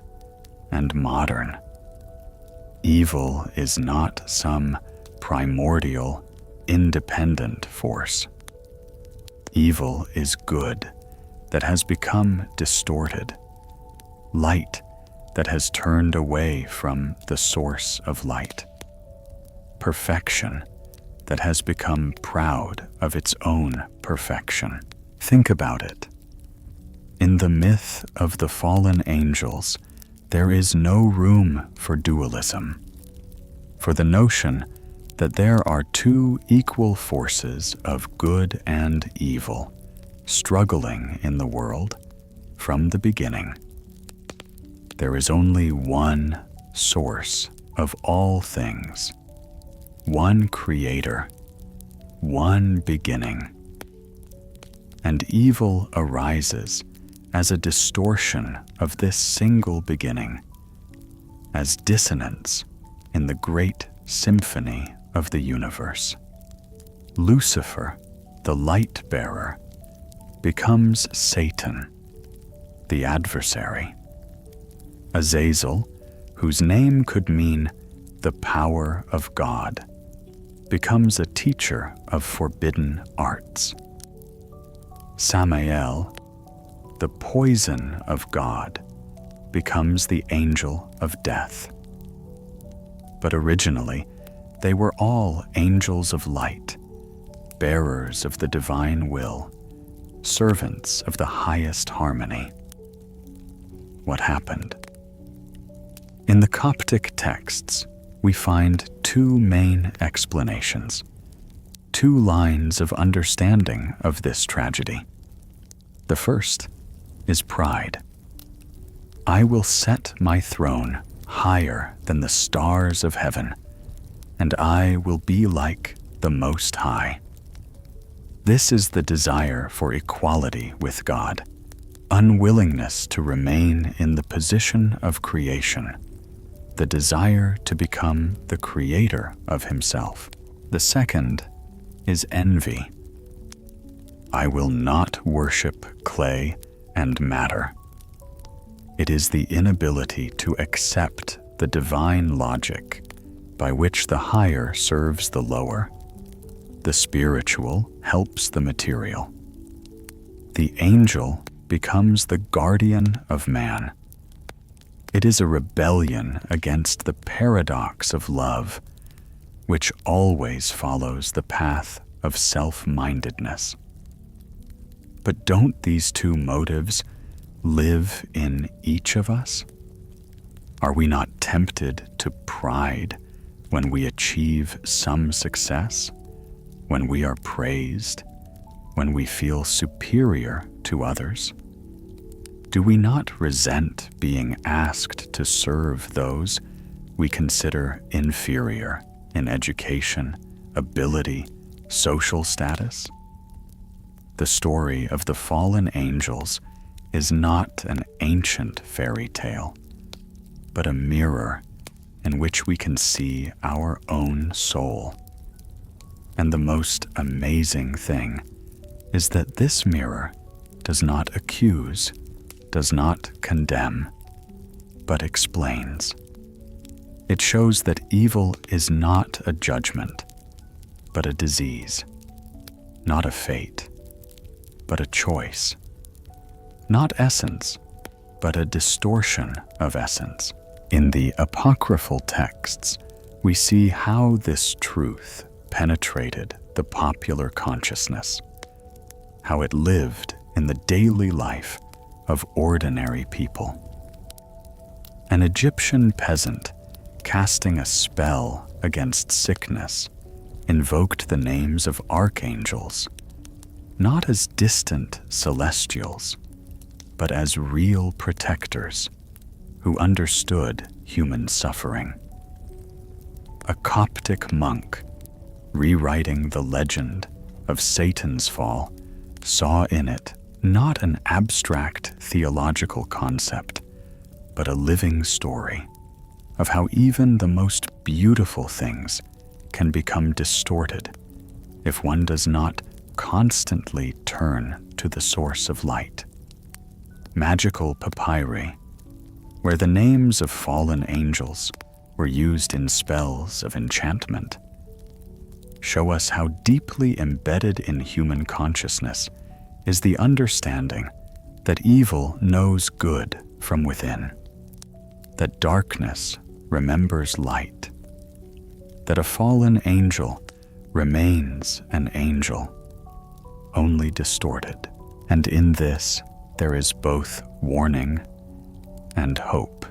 and modern. Evil is not some primordial, independent force. Evil is good that has become distorted, light that has turned away from the source of light, perfection that has become proud of its own perfection. Think about it. In the myth of the fallen angels, there is no room for dualism, for the notion that there are two equal forces of good and evil struggling in the world from the beginning. There is only one source of all things, one creator, one beginning. And evil arises as a distortion of this single beginning, as dissonance in the great symphony of the universe. Lucifer, the light bearer, becomes Satan, the adversary. Azazel, whose name could mean the power of God, becomes a teacher of forbidden arts. Samael, the poison of God, becomes the angel of death. But originally, they were all angels of light, bearers of the divine will, servants of the highest harmony. What happened? In the Coptic texts, we find two main explanations, two lines of understanding of this tragedy. The first is pride. I will set my throne higher than the stars of heaven, and I will be like the Most High. This is the desire for equality with God, unwillingness to remain in the position of creation, the desire to become the creator of himself. The second is envy. I will not worship clay and matter. It is the inability to accept the divine logic by which the higher serves the lower. The spiritual helps the material. The angel becomes the guardian of man. It is a rebellion against the paradox of love, which always follows the path of self-mindedness. But don't these two motives live in each of us? Are we not tempted to pride when we achieve some success, when we are praised, when we feel superior to others? Do we not resent being asked to serve those we consider inferior in education, ability, social status? The story of the fallen angels is not an ancient fairy tale, but a mirror in which we can see our own soul. And the most amazing thing is that this mirror does not accuse, does not condemn, but explains. It shows that evil is not a judgment, but a disease, not a fate, but a choice, not essence, but a distortion of essence. In the apocryphal texts, we see how this truth penetrated the popular consciousness, how it lived in the daily life of ordinary people. An Egyptian peasant casting a spell against sickness invoked the names of archangels, not as distant celestials, but as real protectors who understood human suffering. A Coptic monk, rewriting the legend of Satan's fall, saw in it not an abstract theological concept, but a living story of how even the most beautiful things can become distorted if one does not constantly turn to the source of light. Magical papyri, where the names of fallen angels were used in spells of enchantment, show us how deeply embedded in human consciousness is the understanding that evil knows good from within, that darkness remembers light, that a fallen angel remains an angel, only distorted. And in this, there is both warning and hope.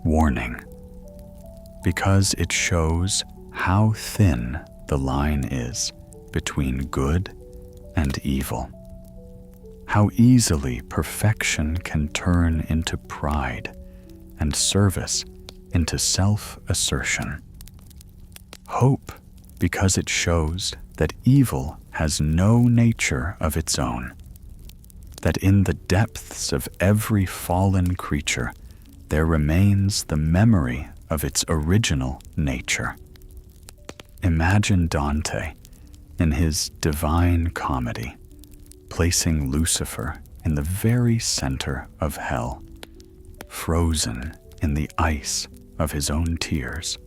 Warning, because it shows how thin the line is between good and evil, how easily perfection can turn into pride and service into self-assertion. Hope, because it shows that evil has no nature of its own, that in the depths of every fallen creature there remains the memory of its original nature. Imagine Dante in his Divine Comedy, placing Lucifer in the very center of hell, frozen in the ice of his own tears.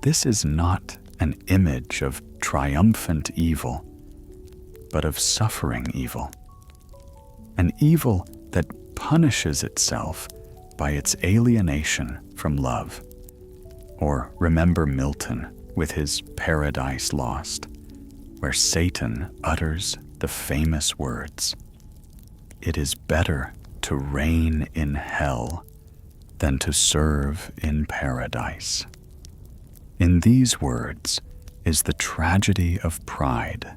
This is not an image of triumphant evil, but of suffering evil. An evil that punishes itself by its alienation from love. Or remember Milton with his Paradise Lost, where Satan utters the famous words, "It is better to reign in hell than to serve in paradise." In these words is the tragedy of pride,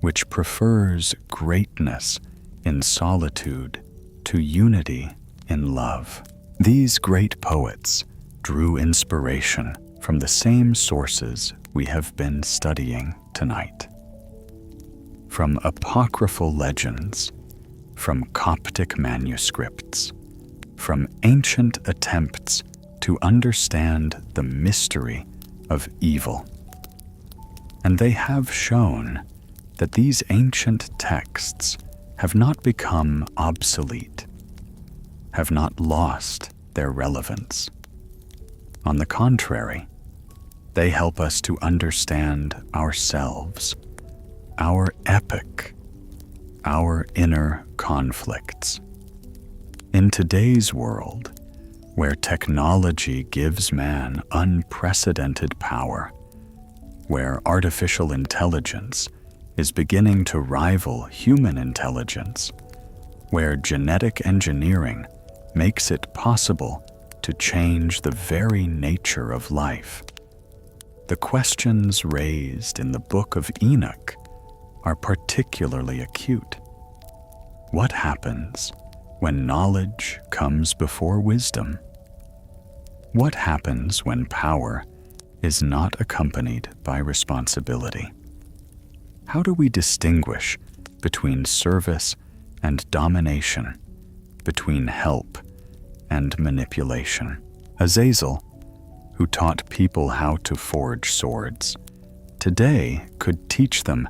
which prefers greatness in solitude to unity in love. These great poets drew inspiration from the same sources we have been studying tonight. From apocryphal legends, from Coptic manuscripts, from ancient attempts to understand the mystery of evil. And they have shown that these ancient texts have not become obsolete, have not lost their relevance. On the contrary, they help us to understand ourselves, our epic, our inner conflicts. In today's world, where technology gives man unprecedented power, where artificial intelligence is beginning to rival human intelligence, where genetic engineering makes it possible to change the very nature of life, the questions raised in the Book of Enoch are particularly acute. What happens when knowledge comes before wisdom? What happens when power is not accompanied by responsibility? How do we distinguish between service and domination, between help and manipulation? Azazel, who taught people how to forge swords, today could teach them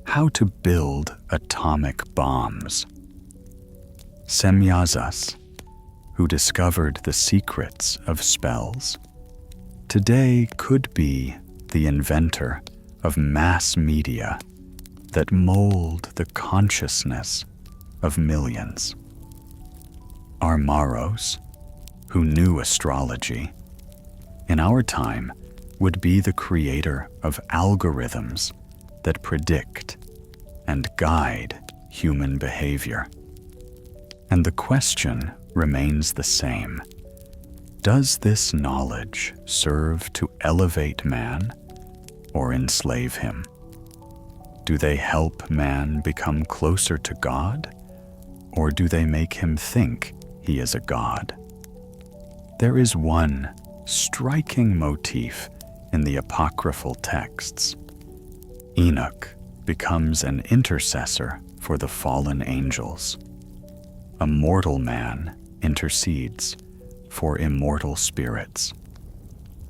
how to build atomic bombs. Semyazas, who discovered the secrets of spells, today could be the inventor of mass media that mold the consciousness of millions. Armaros, who knew astrology, in our time would be the creator of algorithms that predict and guide human behavior. And the question remains the same. Does this knowledge serve to elevate man or enslave him? Do they help man become closer to God, or do they make him think he is a god? There is one striking motif in the apocryphal texts. Enoch becomes an intercessor for the fallen angels. A mortal man intercedes for immortal spirits.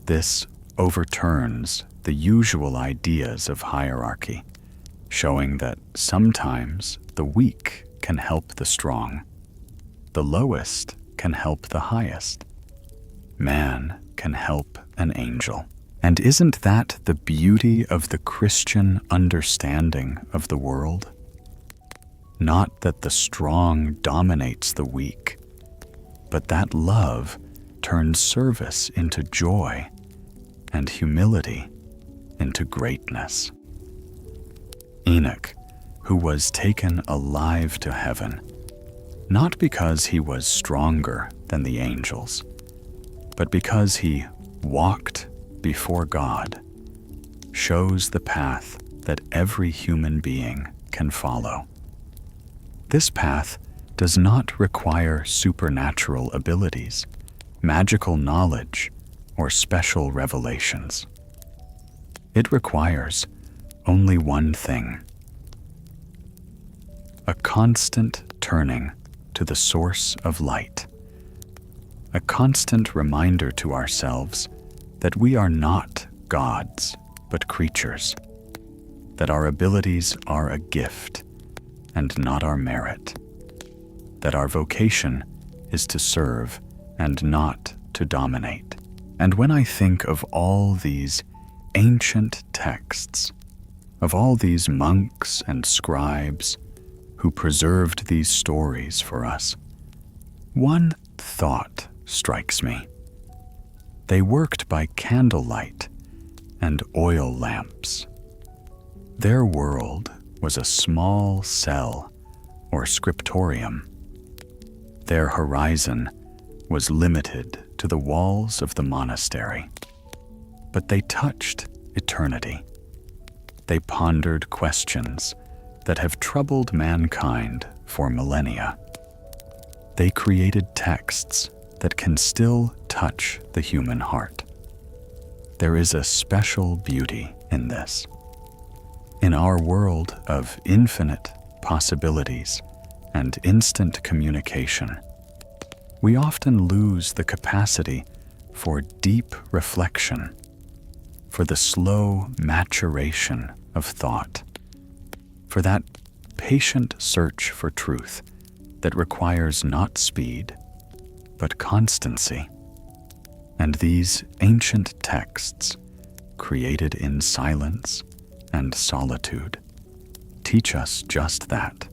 This overturns the usual ideas of hierarchy, showing that sometimes the weak can help the strong. The lowest can help the highest. Man can help an angel. And isn't that the beauty of the Christian understanding of the world? Not that the strong dominates the weak, but that love turns service into joy and humility into greatness. Enoch, who was taken alive to heaven, not because he was stronger than the angels, but because he walked before God, shows the path that every human being can follow. This path does not require supernatural abilities, magical knowledge, or special revelations. It requires only one thing: a constant turning to the source of light, a constant reminder to ourselves that we are not gods, but creatures, that our abilities are a gift and not our merit, that our vocation is to serve and not to dominate. And when I think of all these ancient texts, of all these monks and scribes who preserved these stories for us, one thought strikes me. They worked by candlelight and oil lamps. Their world was a small cell or scriptorium. Their horizon was limited to the walls of the monastery. But they touched eternity. They pondered questions that have troubled mankind for millennia. They created texts that can still touch the human heart. There is a special beauty in this. In our world of infinite possibilities and instant communication, we often lose the capacity for deep reflection, for the slow maturation of thought, for that patient search for truth that requires not speed, but constancy. And these ancient texts, created in silence and solitude, teach us just that.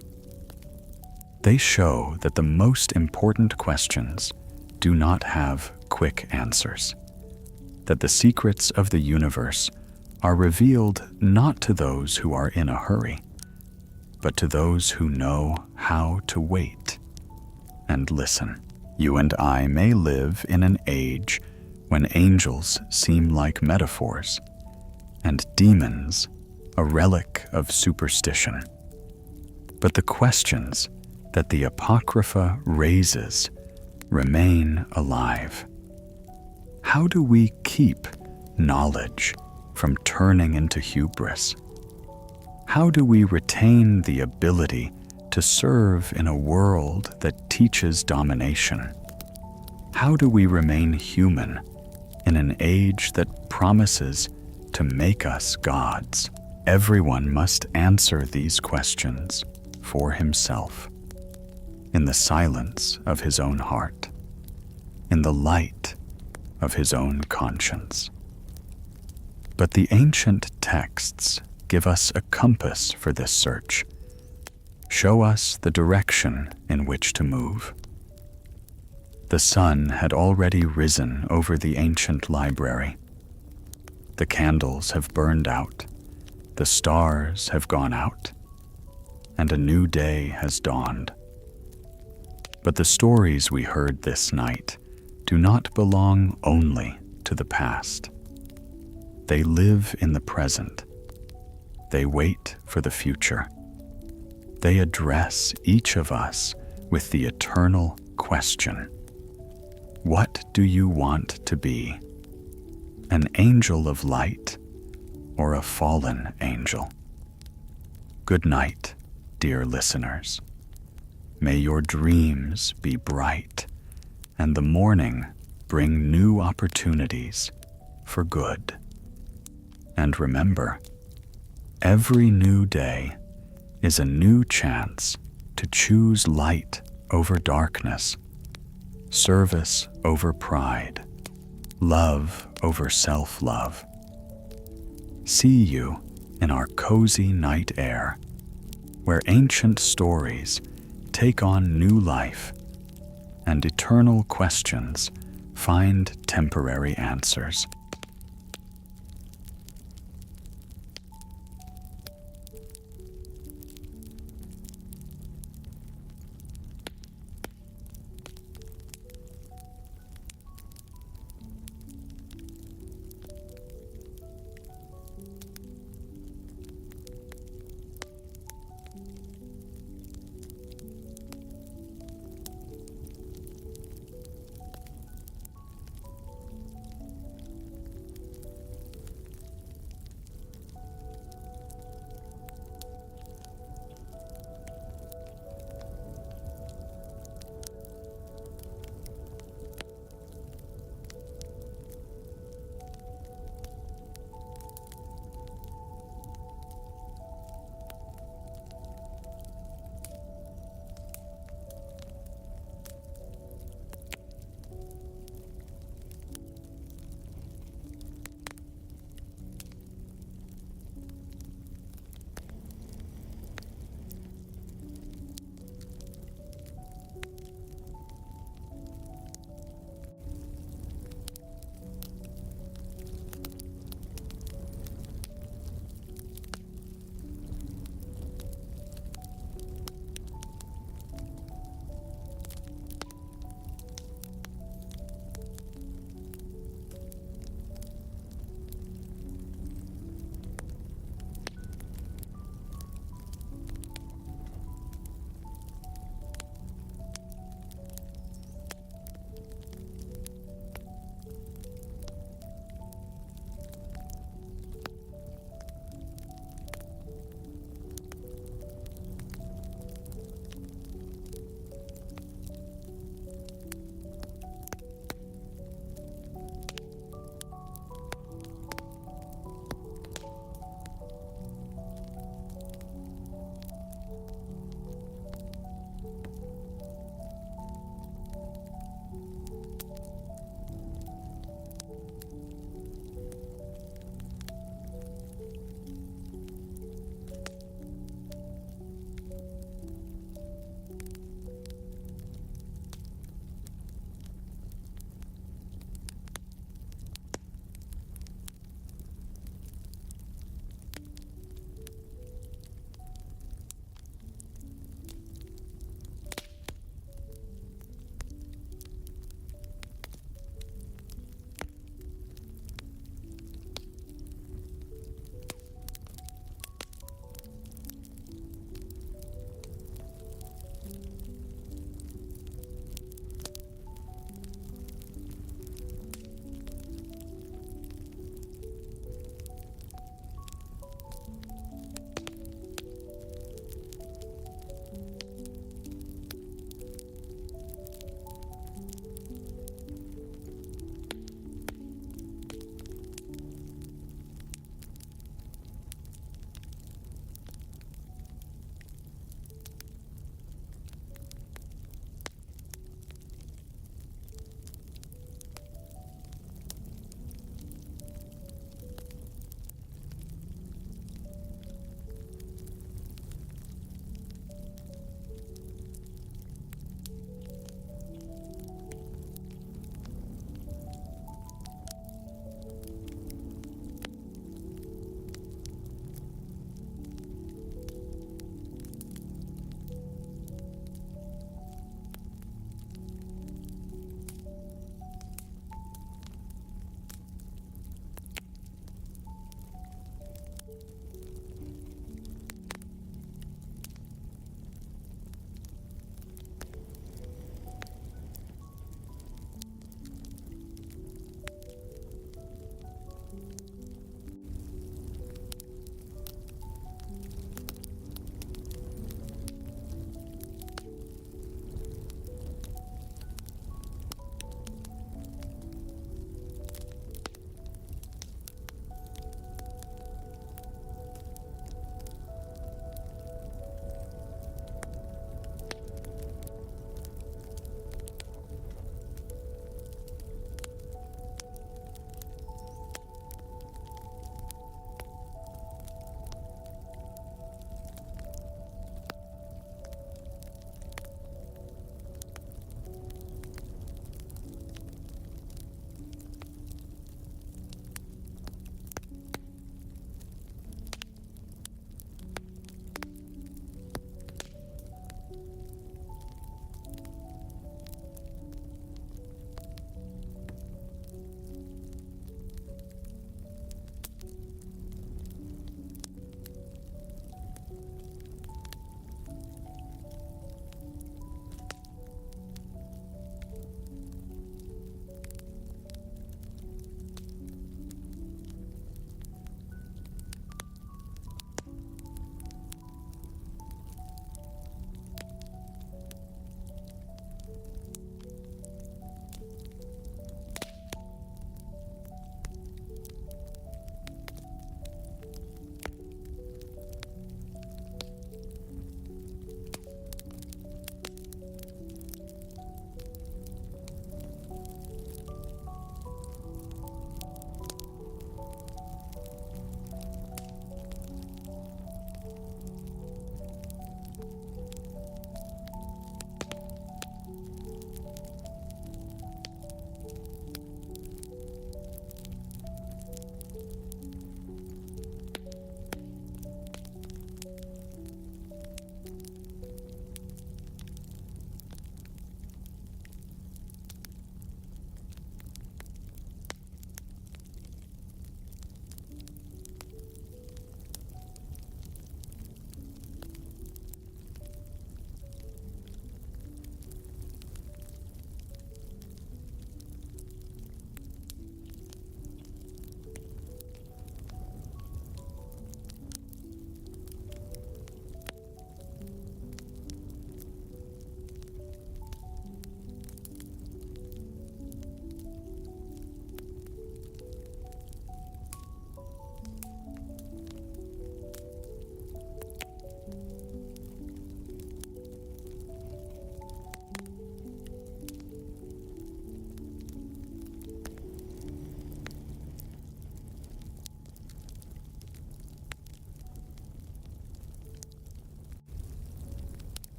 They show that the most important questions do not have quick answers, that the secrets of the universe are revealed not to those who are in a hurry, but to those who know how to wait and listen. You and I may live in an age when angels seem like metaphors and demons a relic of superstition. But the questions that the Apocrypha raises remain alive. How do we keep knowledge from turning into hubris? How do we retain the ability to serve in a world that teaches domination? How do we remain human in an age that promises to make us gods? Everyone must answer these questions for himself, in the silence of his own heart, in the light of his own conscience. But the ancient texts give us a compass for this search, show us the direction in which to move. The sun had already risen over the ancient library. The candles have burned out, the stars have gone out, and a new day has dawned. But the stories we heard this night do not belong only to the past. They live in the present. They wait for the future. They address each of us with the eternal question: what do you want to be? An angel of light or a fallen angel? Good night, dear listeners. May your dreams be bright and the morning bring new opportunities for good. And remember, every new day is a new chance to choose light over darkness, service over pride, love over self-love. See you in our cozy night air, where ancient stories take on new life and eternal questions find temporary answers.